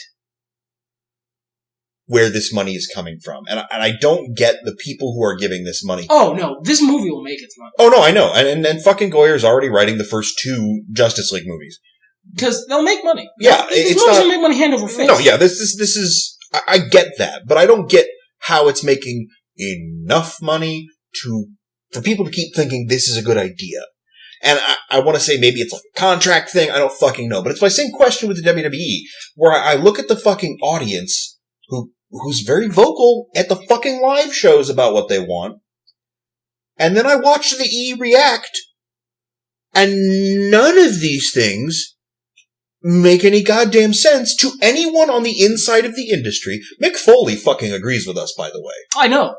A: where this money is coming from. And I don't get the people who are giving this money.
B: Oh, no. This movie will make its money.
A: Oh, no, I know. And fucking Goyer's already writing the first 2 Justice League movies.
B: Because they'll make money.
A: Yeah,
B: it's not going to make money hand over fist.
A: No, yeah, this is... I get that, but I don't get how it's making enough money for people to keep thinking this is a good idea. And I want to say maybe it's like a contract thing. I don't fucking know. But it's my same question with the WWE, where I look at the fucking audience who's very vocal at the fucking live shows about what they want. And then I watch the E react, and none of these things make any goddamn sense to anyone on the inside of the industry. Mick Foley fucking agrees with us, by the way.
B: I know.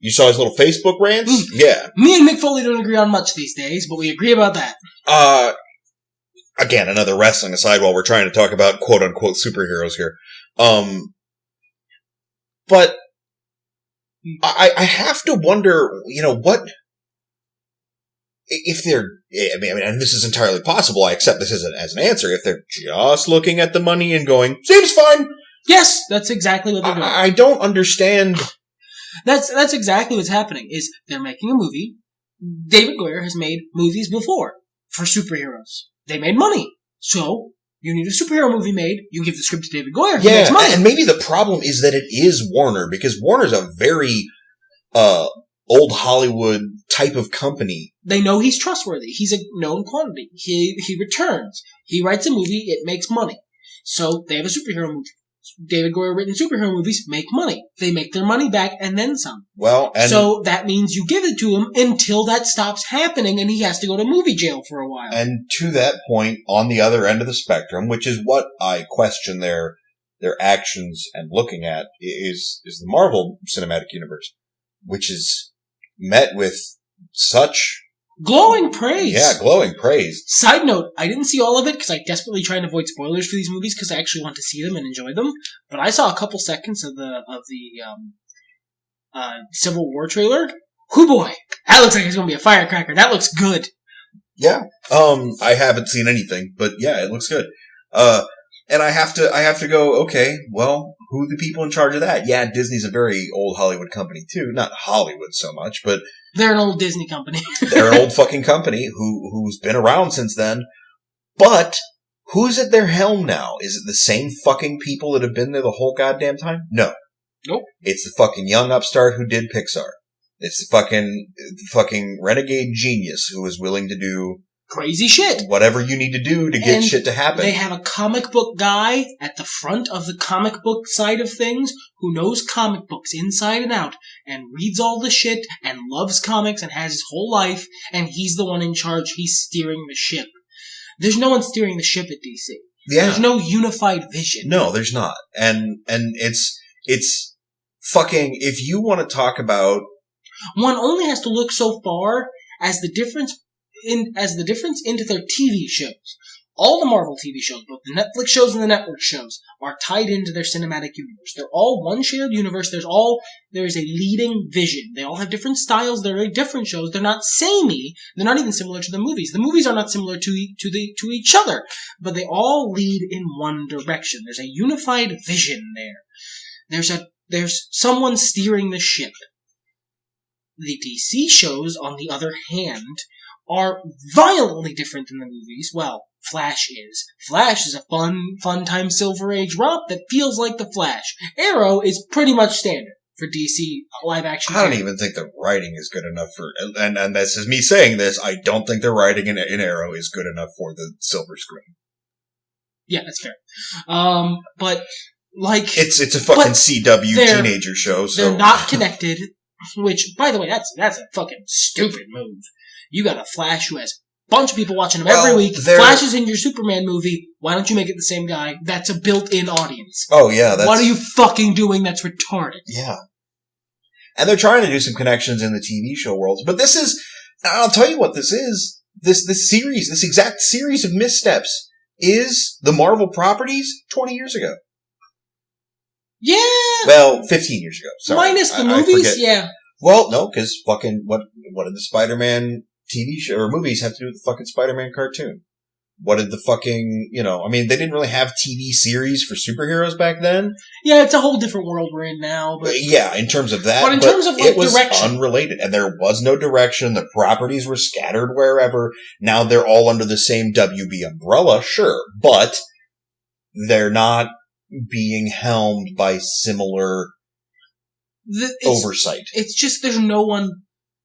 A: You saw his little Facebook rants? Yeah.
B: Me and Mick Foley don't agree on much these days, but we agree about that.
A: Again, another wrestling aside while we're trying to talk about quote-unquote superheroes here. But I have to wonder, what... If they're... I mean, and this is entirely possible, I accept this as an answer, if they're just looking at the money and going, seems fine!
B: Yes, that's exactly what they're doing.
A: I don't understand...
B: That's exactly what's happening, is they're making a movie. David Goyer has made movies before for superheroes. They made money. So, you need a superhero movie made, you give the script to David Goyer, he makes money.
A: And maybe the problem is that it is Warner, because Warner's a very, old Hollywood type of company.
B: They know he's trustworthy. He's a known quantity. He returns. He writes a movie, it makes money. So, they have a superhero movie. David Goyer written superhero movies make money. They make their money back and then some.
A: Well,
B: so that means you give it to him until that stops happening and he has to go to movie jail for a while.
A: And to that point, on the other end of the spectrum, which is what I question their actions and looking at, is the Marvel Cinematic Universe, which is met with such...
B: glowing praise.
A: Yeah, glowing praise.
B: Side note, I didn't see all of it because I desperately try and avoid spoilers for these movies because I actually want to see them and enjoy them. But I saw a couple seconds of the Civil War trailer. Hoo boy! That looks like it's going to be a firecracker. That looks good.
A: Yeah. I haven't seen anything, but yeah, it looks good. And I have to go, okay, well, who are the people in charge of that? Yeah, Disney's a very old Hollywood company too. Not Hollywood so much, but...
B: they're an old Disney company.
A: They're an old fucking company who's been around since then. But who's at their helm now? Is it the same fucking people that have been there the whole goddamn time? No.
B: Nope.
A: It's the fucking young upstart who did Pixar. It's the fucking renegade genius who is willing to do
B: crazy shit.
A: Whatever you need to do to get shit to happen.
B: They have a comic book guy at the front of the comic book side of things who knows comic books inside and out and reads all the shit and loves comics and has his whole life, and he's the one in charge. He's steering the ship. There's no one steering the ship at DC.
A: Yeah.
B: There's no unified vision.
A: No, there's not. And it's fucking, if you want to talk about...
B: one only has to look so far as the difference into their TV shows. All the Marvel TV shows, both the Netflix shows and the network shows, are tied into their cinematic universe. They're all one shared universe. There is a leading vision. They all have different styles. They're very different shows. They're not samey. They're not even similar to the movies. The movies are not similar to each other, but they all lead in one direction. There's a unified vision there. There's someone steering the ship. The DC shows, on the other hand, are violently different than the movies. Well, Flash is. Flash is a fun time Silver Age romp that feels like the Flash. Arrow is pretty much standard for DC live action.
A: I don't even think the writing is good enough for, and this is me saying this, I don't think the writing in Arrow is good enough for the silver screen.
B: Yeah, that's fair. But, like...
A: It's a fucking CW teenager show, so...
B: they're not connected, which, by the way, that's a fucking stupid move. You got a Flash who has a bunch of people watching him every week. Flash is in your Superman movie. Why don't you make it the same guy? That's a built-in audience.
A: Oh, yeah.
B: What are you fucking doing that's retarded?
A: Yeah. And they're trying to do some connections in the TV show world. But this is, I'll tell you what this is. This series, this exact series of missteps is the Marvel properties 20 years ago.
B: Yeah.
A: Well, 15 years ago. Sorry.
B: Minus the movies? Yeah.
A: Well, no, because fucking, what did the Spider-Man TV show or movies have to do with the fucking Spider-Man cartoon? What did the fucking, I mean, they didn't really have TV series for superheroes back then.
B: Yeah, it's a whole different world we're in now. But
A: Yeah, in terms of that.
B: But in terms of, like,
A: it was
B: direction.
A: unrelated. And there was no direction. The properties were scattered wherever. Now they're all under the same WB umbrella, sure. But they're not being helmed by similar oversight.
B: It's just there's no one,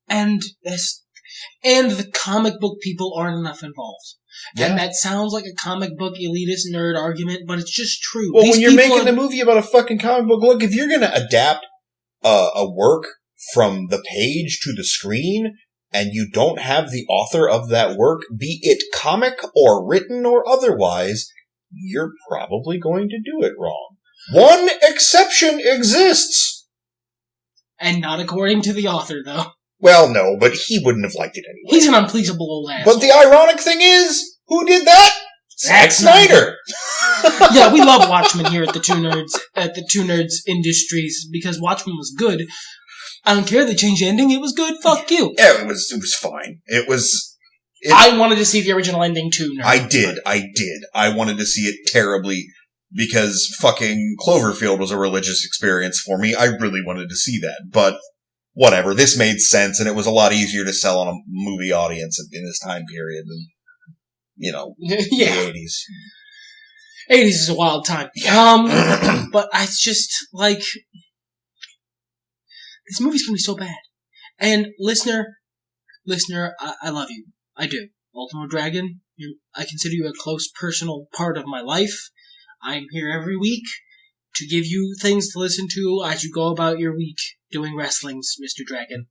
B: and the comic book people aren't enough involved.
A: Yeah.
B: And that sounds like a comic book elitist nerd argument, but it's just true.
A: Well, when you're making a movie about a fucking comic book, look, if you're going to adapt a work from the page to the screen, and you don't have the author of that work, be it comic or written or otherwise, you're probably going to do it wrong. One exception exists.
B: And not according to the author, though.
A: Well, no, but he wouldn't have liked it anyway.
B: He's an unpleasable old asshole.
A: But the ironic thing is, who did that? Zack Snyder.
B: Yeah, we love Watchmen here at the Two Nerds Industries, because Watchmen was good. I don't care, they changed the ending, it was good, fuck you.
A: Yeah, it was fine.
B: I wanted to see the original ending too.
A: I did. I wanted to see it terribly because fucking Cloverfield was a religious experience for me. I really wanted to see that, but whatever. This made sense, and it was a lot easier to sell on a movie audience in this time period than,
B: yeah.
A: the 80s.
B: 80s is a wild time. But I just, like, this movie's gonna be so bad. And listener, I love you. I do. Ultimo Dragon, I consider you a close personal part of my life. I'm here every week to give you things to listen to as you go about your week doing wrestlings, Mr. Dragon,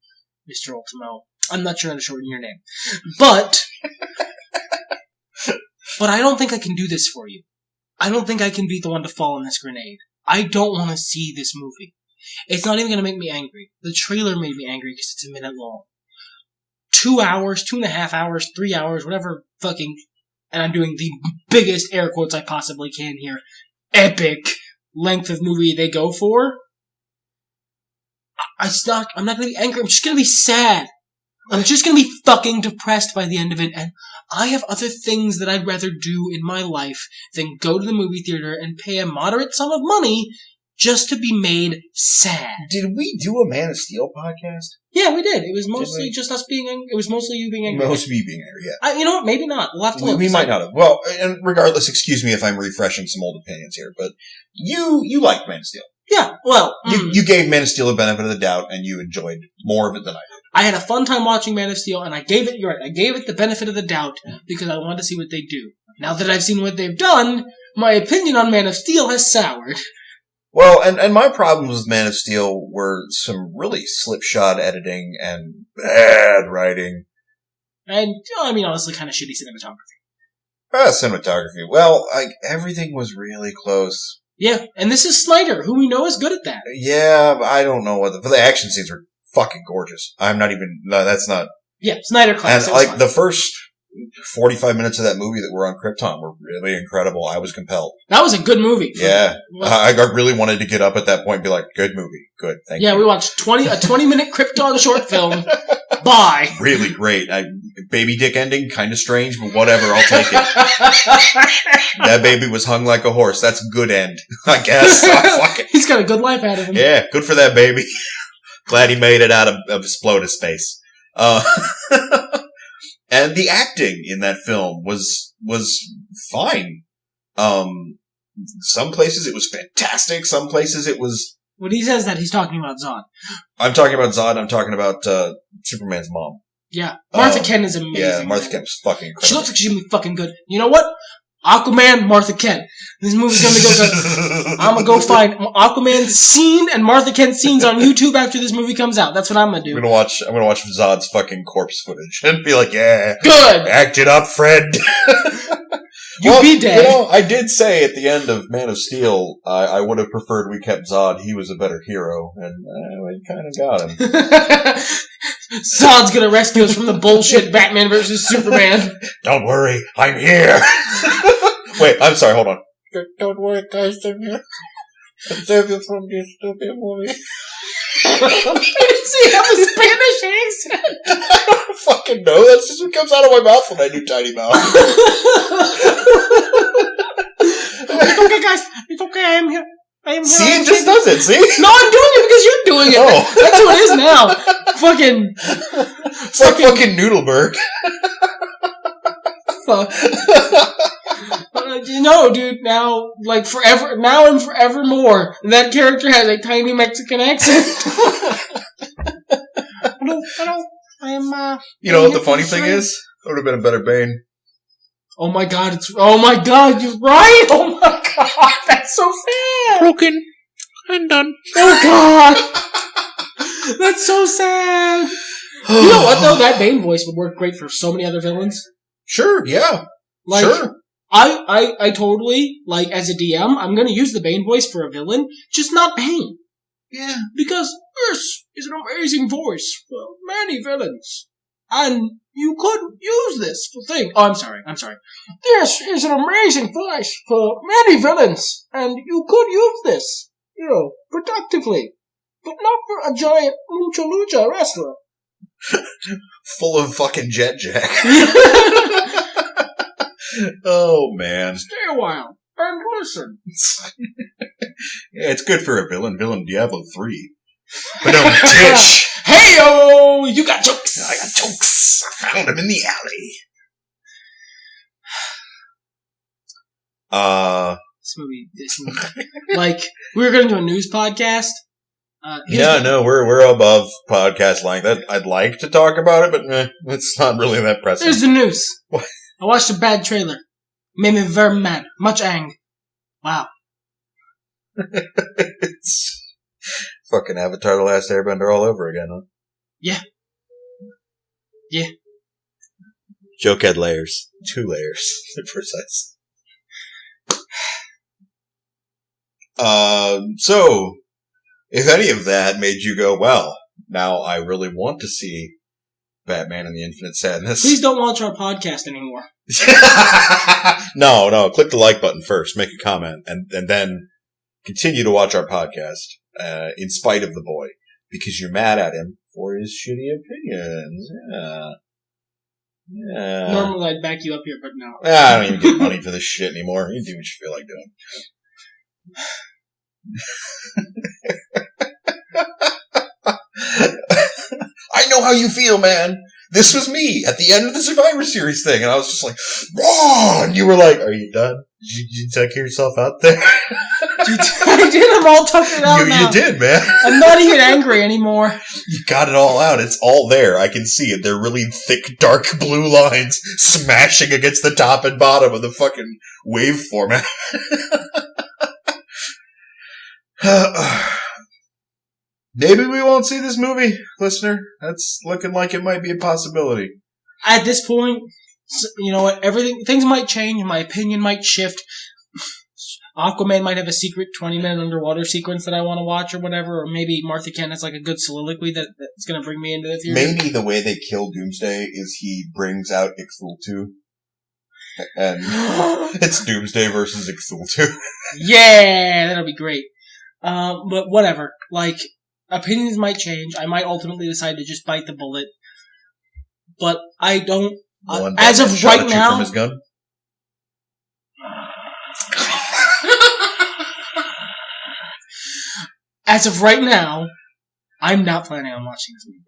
B: Mr. Ultimo. I'm not sure how to shorten your name. But I don't think I can do this for you. I don't think I can be the one to fall in this grenade. I don't want to see this movie. It's not even going to make me angry. The trailer made me angry because it's a minute long. 2 hours, 2.5 hours, 3 hours, whatever fucking, and I'm doing the biggest air quotes I possibly can here, epic length of movie they go for. I'm not going to be angry, I'm just going to be sad. I'm just going to be fucking depressed by the end of it, and I have other things that I'd rather do in my life than go to the movie theater and pay a moderate sum of money just to be made sad.
A: Did we do a Man of Steel podcast?
B: Yeah, we did. It was mostly just us being angry. It was mostly you being angry.
A: Mostly me being angry, yeah.
B: You know what? Maybe not. We'll have to look.
A: We might not have. Well, and regardless, excuse me if I'm refreshing some old opinions here, but you liked Man of Steel.
B: Yeah, well...
A: You gave Man of Steel a benefit of the doubt, and you enjoyed more of it than I did.
B: I had a fun time watching Man of Steel, and I gave it the benefit of the doubt because I wanted to see what they do. Now that I've seen what they've done, my opinion on Man of Steel has soured.
A: Well, and my problems with Man of Steel were some really slipshod editing and bad writing.
B: And, honestly, kind of shitty cinematography.
A: Cinematography. Well, everything was really close.
B: Yeah, and this is Snyder, who we know is good at that.
A: Yeah, but I don't know the action scenes were fucking gorgeous. That's not...
B: Yeah, Snyder class.
A: And, the first 45 minutes of that movie that were on Krypton were really incredible. I was compelled.
B: That was a good movie.
A: Yeah. I really wanted to get up at that point and be like, good movie. Good. Thank you.
B: Yeah, we watched a 20-minute Krypton short film. Bye.
A: Really great. Baby dick ending, kind of strange, but whatever. I'll take it. That baby was hung like a horse. That's a good end, I guess. Fuck it.
B: He's got a good life out of him.
A: Yeah, good for that baby. Glad he made it out of exploded space. And the acting in that film was fine. Some places it was fantastic. Some places it was...
B: When he says that, he's talking about Zod.
A: I'm talking about Zod. I'm talking about Superman's mom.
B: Yeah. Martha Kent is amazing.
A: Yeah, Martha Kent was fucking incredible.
B: She looks like she's gonna be fucking good. You know what? Aquaman, Martha Kent. This movie's gonna be good. I'm gonna go find Aquaman's scene and Martha Kent's scenes on YouTube after this movie comes out. That's what I'm gonna do.
A: I'm gonna watch Zod's fucking corpse footage and be like, yeah,
B: good.
A: Act it up, Fred.
B: You'd be dead.
A: I did say at the end of Man of Steel, I would have preferred we kept Zod. He was a better hero, and we kind of got him.
B: Zod's gonna rescue us from the bullshit Batman versus Superman.
A: Don't worry, I'm here. Wait, I'm sorry, hold on.
C: Don't worry, guys, I'm here. I'll save you from this stupid movie.
B: Does he have a Spanish accent?
A: I don't fucking know. That's just what comes out of my mouth when I do Tiny Mouth.
B: It's okay, guys. It's okay. I am here.
A: See, it just does it. See?
B: No, I'm doing it because you're doing it.
A: Oh.
B: That's what it is now. Fucking.
A: It's like fucking Noodleberg.
B: Fuck. Dude, now, like, forever, now and forevermore, that character has a tiny Mexican accent. Hello, I am,
A: You know what the funny thing is? It would have been a better Bane.
B: Oh my god, you're right! Oh my god, that's so sad!
C: Broken. I'm done.
B: Oh god! That's so sad! You know what, though? That Bane voice would work great for so many other villains.
A: Sure, yeah.
B: Like,
A: sure.
B: I totally, like, as a DM, I'm gonna use the Bane voice for a villain, just not Bane.
A: Yeah.
B: Because this is an amazing voice for many villains. And you could use this thing. Oh, I'm sorry. This is an amazing voice for many villains. And you could use this, productively. But not for a giant lucha wrestler.
A: Full of fucking Jet Jack. Oh, man.
B: Stay a while and listen.
A: Yeah, it's good for a villain. Villain Diablo 3. But no, Titch.
B: Hey-o! You got jokes!
A: I got jokes. I found him in the alley.
B: This movie. Like, we were going to do a news podcast.
A: We're above podcast length. I'd like to talk about it, but it's not really that pressing.
B: Here's the news.
A: What?
B: I watched a bad trailer. Made me very mad. Much ang. Wow.
A: It's fucking Avatar: The Last Airbender all over again, huh?
B: Yeah.
A: Joke had layers. 2 layers, to be precise. So, if any of that made you go, well, now I really want to see Batman and the Infinite Sadness.
B: Please don't watch our podcast anymore.
A: No, click the like button first, make a comment, and then continue to watch our podcast, in spite of the boy, because you're mad at him for his shitty opinions. Yeah.
B: Normally I'd back you up here, but no.
A: I don't even get money for this shit anymore. You do what you feel like doing. I know how you feel, man. This was me at the end of the Survivor Series thing, and I was just like, "Raw!" And you were like, "Are you done? Did you tuck yourself out there?"
B: I did. I'm all tucked out now.
A: You did, man.
B: I'm not even angry anymore.
A: You got it all out. It's all there. I can see it. They're really thick, dark blue lines smashing against the top and bottom of the fucking wave format. Maybe we won't see this movie, listener. That's looking like it might be a possibility.
B: At this point, you know what? Things might change. My opinion might shift. Aquaman might have a secret 20-minute underwater sequence that I want to watch or whatever, or maybe Martha Kent has like a good soliloquy that's going to bring me into the theater.
A: Maybe the way they kill Doomsday is he brings out Ixtultu, and it's Doomsday versus Ixtultu.
B: Yeah, that'll be great. But whatever. Like, opinions might change. I might ultimately decide to just bite the bullet. But I don't... as of right now...
A: From his gun?
B: As of right now, I'm not planning on watching this movie.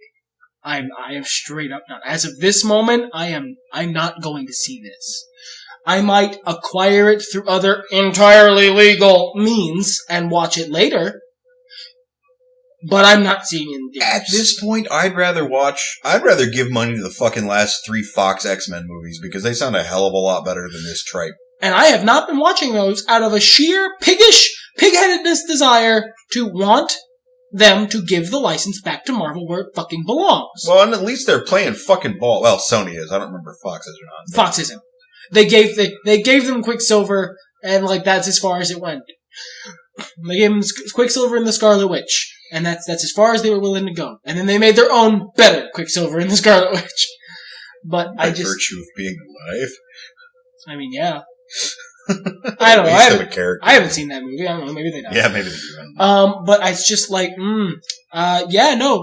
B: I am straight up not. As of this moment, I'm not going to see this. I might acquire it through other entirely legal means and watch it later. But I'm not seeing it in theaters.
A: At this point, I'd rather give money to the fucking last 3 Fox X-Men movies because they sound a hell of a lot better than this tripe.
B: And I have not been watching those out of a sheer pig-headedness desire to want them to give the license back to Marvel where it fucking belongs.
A: Well, and at least they're playing fucking ball. Well, Sony is. I don't remember if Fox is or not.
B: Fox isn't. They gave them Quicksilver, and like that's as far as it went. They gave them Quicksilver and the Scarlet Witch, and that's as far as they were willing to go. And then they made their own better Quicksilver and the Scarlet Witch. But
A: By virtue of being alive.
B: I mean, yeah. I don't know.
A: I
B: haven't seen that movie. I don't know. Maybe they don't.
A: Yeah, maybe they do.
B: But it's just like,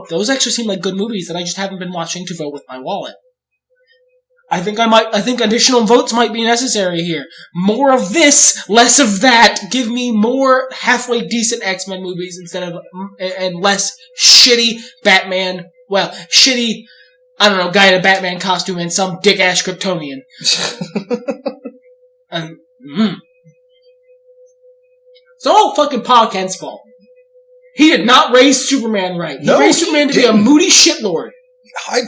B: those actually seem like good movies that I just haven't been watching to vote with my wallet. I think additional votes might be necessary here. More of this, less of that. Give me more halfway decent X-Men movies and less shitty Batman. Well, shitty, I don't know, guy in a Batman costume and some dick-ass Kryptonian. It's all fucking Pa Kent's fault. He did not raise Superman right. He raised Superman to be a moody shitlord.
A: I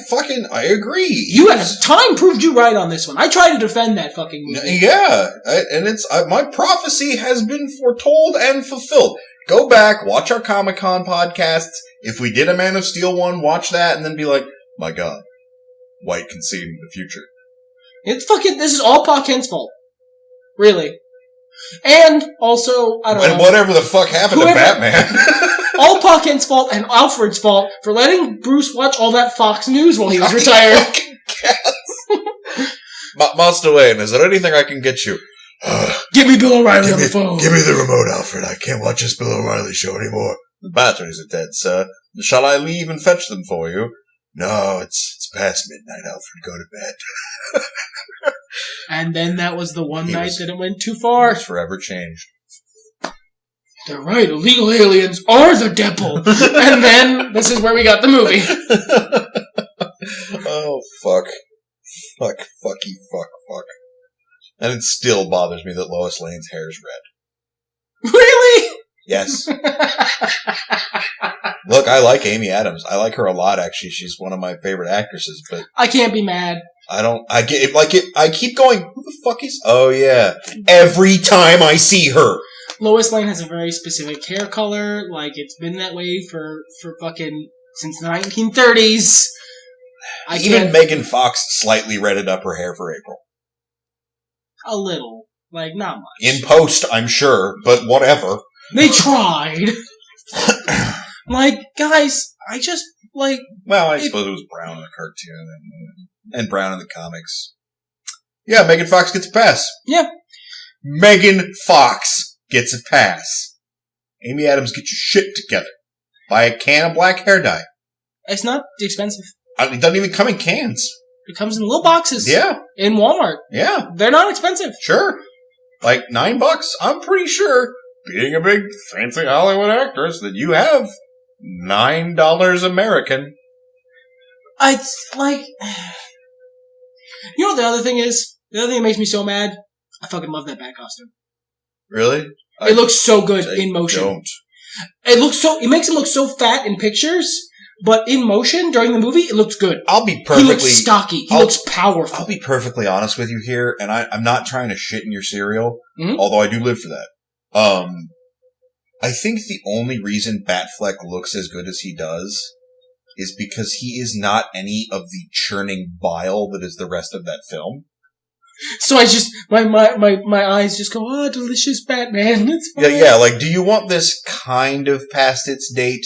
A: agree.
B: Time proved you right on this one. I tried to defend that fucking movie.
A: Yeah, and it's my prophecy has been foretold and fulfilled. Go back, watch our Comic-Con podcasts. If we did a Man of Steel one, watch that, and then be like, my God, White can see the future.
B: This is all Pa Kent's fault. Really. And also, I don't know.
A: And whatever the fuck happened to Batman.
B: All Pa Kent's fault and Alfred's fault for letting Bruce watch all that Fox News while he was retired.
A: Master Wayne, is there anything I can get you?
B: Get me Bill O'Reilly on the phone.
A: Give me the remote, Alfred. I can't watch this Bill O'Reilly show anymore. The batteries are dead, sir. Shall I leave and fetch them for you? No, it's past midnight, Alfred. Go to bed.
B: And then that was the one night that it went too far.
A: It's forever changed.
B: They're right, illegal aliens are the devil. And then, this is where we got the movie.
A: Oh, fuck. Fuck. And it still bothers me that Lois Lane's hair is red.
B: Really?
A: Yes. Look, I like Amy Adams. I like her a lot, actually. She's one of my favorite actresses, but...
B: I can't be mad.
A: I keep going, who the fuck is... Oh, yeah. Every time I see her.
B: Lois Lane has a very specific hair color. Like, it's been that way for fucking... since the 1930s.
A: Even Megan Fox slightly redded up her hair for April.
B: A little. Like, not much.
A: In post, I'm sure, but whatever.
B: They tried. Like, guys, I just, like...
A: Well, I suppose it was brown in the cartoon and brown in the comics. Yeah, Megan Fox gets a pass.
B: Yeah.
A: Megan Fox gets a pass. Amy Adams, get your shit together. Buy a can of black hair dye.
B: It's not expensive.
A: It doesn't even come in cans.
B: It comes in little boxes.
A: Yeah.
B: In Walmart.
A: Yeah.
B: They're not expensive.
A: Sure. Like $9, I'm pretty sure, being a big fancy Hollywood actress, that you have $9 American.
B: It's like... You know what the other thing is? The other thing that makes me so mad? I fucking love that bat costume.
A: Really?
B: It looks so good in motion. It makes him look so fat in pictures, but in motion during the movie, it looks good. He looks stocky. He looks powerful.
A: I'll be perfectly honest with you here, and I'm not trying to shit in your cereal, although I do live for that. I think the only reason Batfleck looks as good as he does is because he is not any of the churning bile that is the rest of that film.
B: So I just, my eyes just go, oh, delicious Batman. It's fine.
A: Yeah, like, do you want this kind of past its date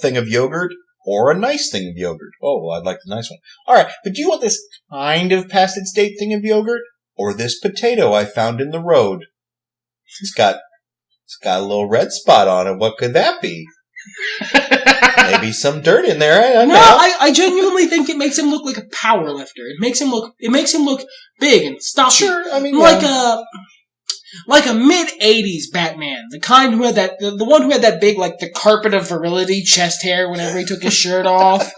A: thing of yogurt, or a nice thing of yogurt? Oh, well, I'd like the nice one. Alright, but do you want this kind of past its date thing of yogurt, or this potato I found in the road? It's got a little red spot on it. What could that be? Maybe some dirt in there. I don't know.
B: I genuinely think it makes him look like a power lifter. It makes him look big and stocky.
A: Sure, I mean,
B: like a mid-'80s Batman, the kind who had the one who had that big, like, the carpet of virility chest hair whenever he took his shirt off.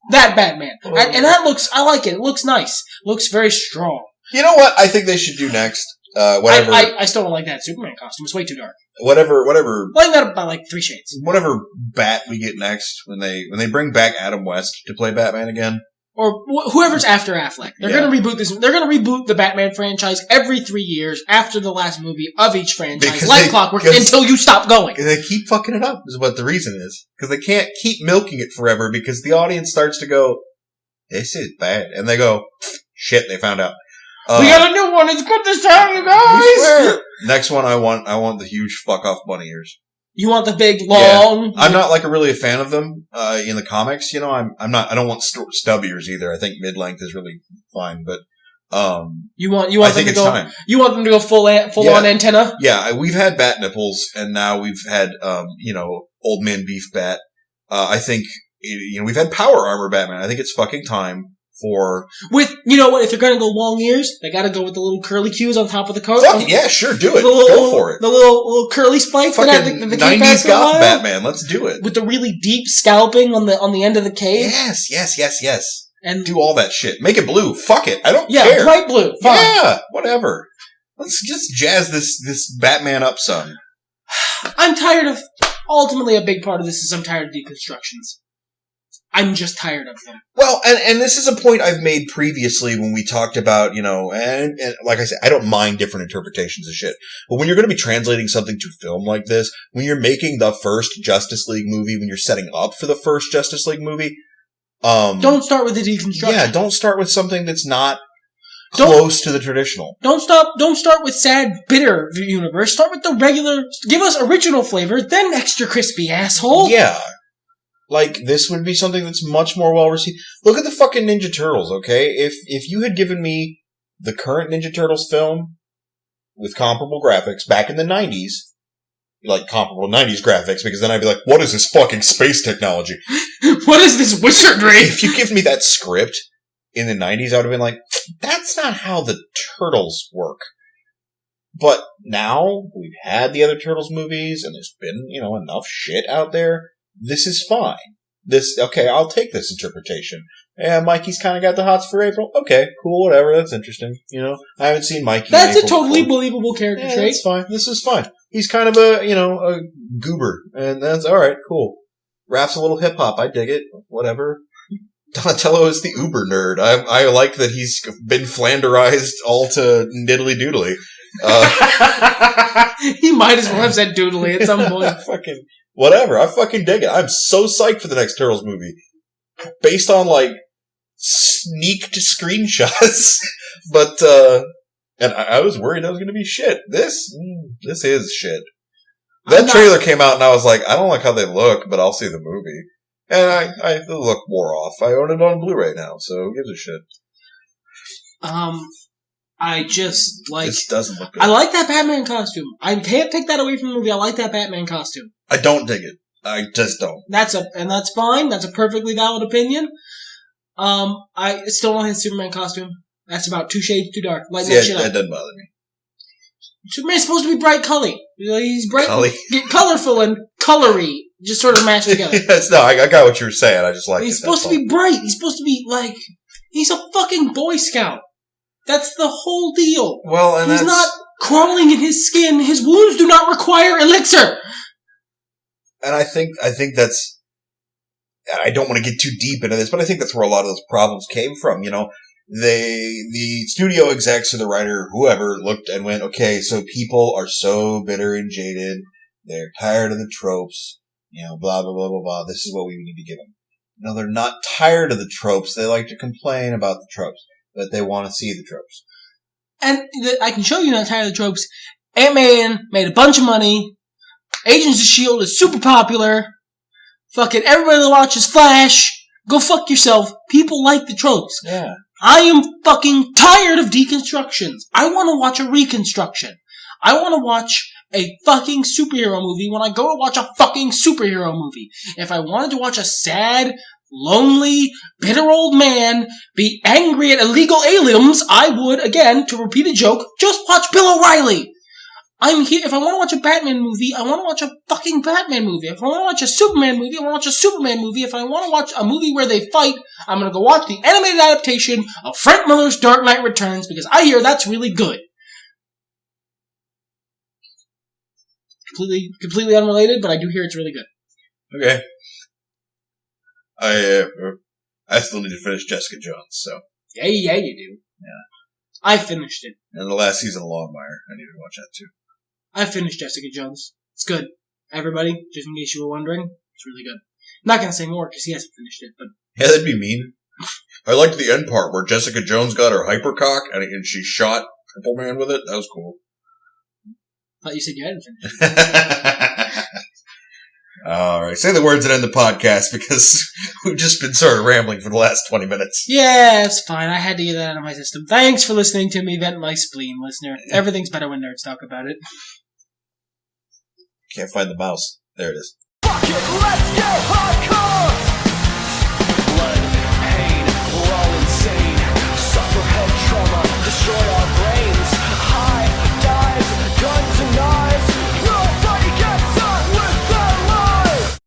B: That Batman, and that looks, I like it. It looks nice. Looks very strong.
A: You know what I think they should do next? Whatever.
B: I still don't like that Superman costume. It's way too dark.
A: Whatever.
B: I like that by like 3 shades.
A: Whatever bat we get next, when they bring back Adam West to play Batman again,
B: or whoever's after Affleck, they're going to reboot this. They're going to reboot the Batman franchise every 3 years after the last movie of each franchise, like clockwork, until you stop going.
A: They keep fucking it up. Is what the reason is, because they can't keep milking it forever. Because the audience starts to go, "This is bad," and they go, "Shit!" They found out.
B: We got a new one. It's good this time, you guys.
A: Next one, I want the huge fuck off bunny ears.
B: You want the big long?
A: Yeah. I'm not like really a fan of them in the comics. You know, I'm not. I don't want stub ears either. I think mid length is really fine. But
B: You want
A: I
B: them
A: think
B: to
A: it's
B: go?
A: time.
B: You want them to go full on antenna?
A: Yeah, we've had bat nipples, and now we've had, old man beef bat. I think, we've had power armor Batman. I think it's fucking time for...
B: With, you know what, if they're gonna go long ears, they gotta go with the little curly cues on top of the coat.
A: Fuck yeah, sure, do it. Go for it.
B: The little curly spikes.
A: Fucking 90s goth Batman, let's do it.
B: With the really deep scalping on the end of the cape.
A: Yes.
B: And
A: do all that shit. Make it blue. Fuck it. I don't care.
B: Yeah, bright blue. Fine.
A: Yeah, whatever. Let's just jazz this Batman up some.
B: I'm tired of... Ultimately, a big part of this is I'm tired of deconstructions. I'm just tired of them.
A: Well, and this is a point I've made previously when we talked about, and like I said, I don't mind different interpretations of shit. But when you're going to be translating something to film like this, when you're making the first Justice League movie, when you're setting up for the first Justice League movie,
B: don't start with the deconstruction.
A: Yeah, don't start with something that's not close to the traditional.
B: Don't start with sad, bitter universe. Start with the regular. Give us original flavor, then extra crispy, asshole.
A: Yeah. Like, this would be something that's much more well received. Look at the fucking Ninja Turtles, okay? If you had given me the current Ninja Turtles film with comparable graphics back in the 90s, like comparable 90s graphics, because then I'd be like, what is this fucking space technology?
B: What is this wizardry?
A: If you give me that script in the 90s, I would have been like, that's not how the Turtles work. But now, we've had the other Turtles movies, and there's been, enough shit out there. This is fine. Okay, I'll take this interpretation. Yeah, Mikey's kind of got the hots for April. Okay, cool, whatever, that's interesting. I haven't seen Mikey.
B: That's a totally believable character trait.
A: That's fine. This is fine. He's kind of a goober, and that's alright, cool. Raph's a little hip-hop, I dig it, whatever. Donatello is the uber nerd. I like that he's been Flanderized all to diddly doodly.
B: He might as well have said doodly at some point.
A: Fucking whatever. I fucking dig it. I'm so psyched for the next Turtles movie. Based on, sneaked screenshots. But, and I was worried that was gonna be shit. This is shit. That trailer came out and I was like, I don't like how they look, but I'll see the movie. And the look wore off. I own it on Blu-ray now, so who gives a shit?
B: I just like...
A: This doesn't look good.
B: I like that Batman costume. I can't take that away from the movie. I like that Batman costume.
A: I don't dig it. I just don't.
B: That's fine. That's a perfectly valid opinion. I still don't hate Superman costume. That's about 2 shades too dark.
A: That doesn't bother me.
B: Superman's supposed to be bright color. He's bright,
A: colorful
B: and colory, just sort of mashed together.
A: Yes, no, I got what you were saying. I just like.
B: He's supposed to be bright. He's supposed to be he's a fucking Boy Scout. That's the whole deal.
A: Well, and
B: he's not crawling in his skin. His wounds do not require elixir.
A: And I think that's. I don't want to get too deep into this, but I think that's where a lot of those problems came from. The studio execs or the writer, whoever, looked and went, okay, so people are so bitter and jaded. They're tired of the tropes. Blah, blah, blah, blah, blah. This is what we need to give them. No, they're not tired of the tropes. They like to complain about the tropes, but they want to see the tropes.
B: And I can show you not tired of the tropes. Ant-Man made a bunch of money. Agents of S.H.I.E.L.D. is super popular. Fucking everybody that watches Flash, go fuck yourself. People like the tropes.
A: Yeah.
B: I am fucking tired of deconstructions. I want to watch a reconstruction. I want to watch a fucking superhero movie when I go to watch a fucking superhero movie. If I wanted to watch a sad, lonely, bitter old man be angry at illegal aliens, I would, again, to repeat a joke, just watch Bill O'Reilly. I'm here. If I want to watch a Batman movie, I want to watch a fucking Batman movie. If I want to watch a Superman movie, I want to watch a Superman movie. If I want to watch a movie where they fight, I'm going to go watch the animated adaptation of Frank Miller's Dark Knight Returns because I hear that's really good. Completely unrelated, but I do hear it's really good.
A: Okay. I still need to finish Jessica Jones, so.
B: Yeah, you do.
A: Yeah.
B: I finished it.
A: And the last season of Longmire, I need to watch that too.
B: I finished Jessica Jones. It's good. Everybody, just in case you were wondering, it's really good. I'm not gonna say more because he hasn't finished it, but.
A: Yeah, that'd be mean. I liked the end part where Jessica Jones got her hypercock and she shot Purple Man with it. That was cool.
B: I thought you said you hadn't finished it.
A: All right. Say the words that end the podcast because we've just been sort of rambling for the last 20 minutes.
B: Yeah, it's fine. I had to get that out of my system. Thanks for listening to me vent my spleen, listener. Everything's better when nerds talk about it.
A: Can't find the mouse. There it is.
D: Fuck it, let's get hardcore!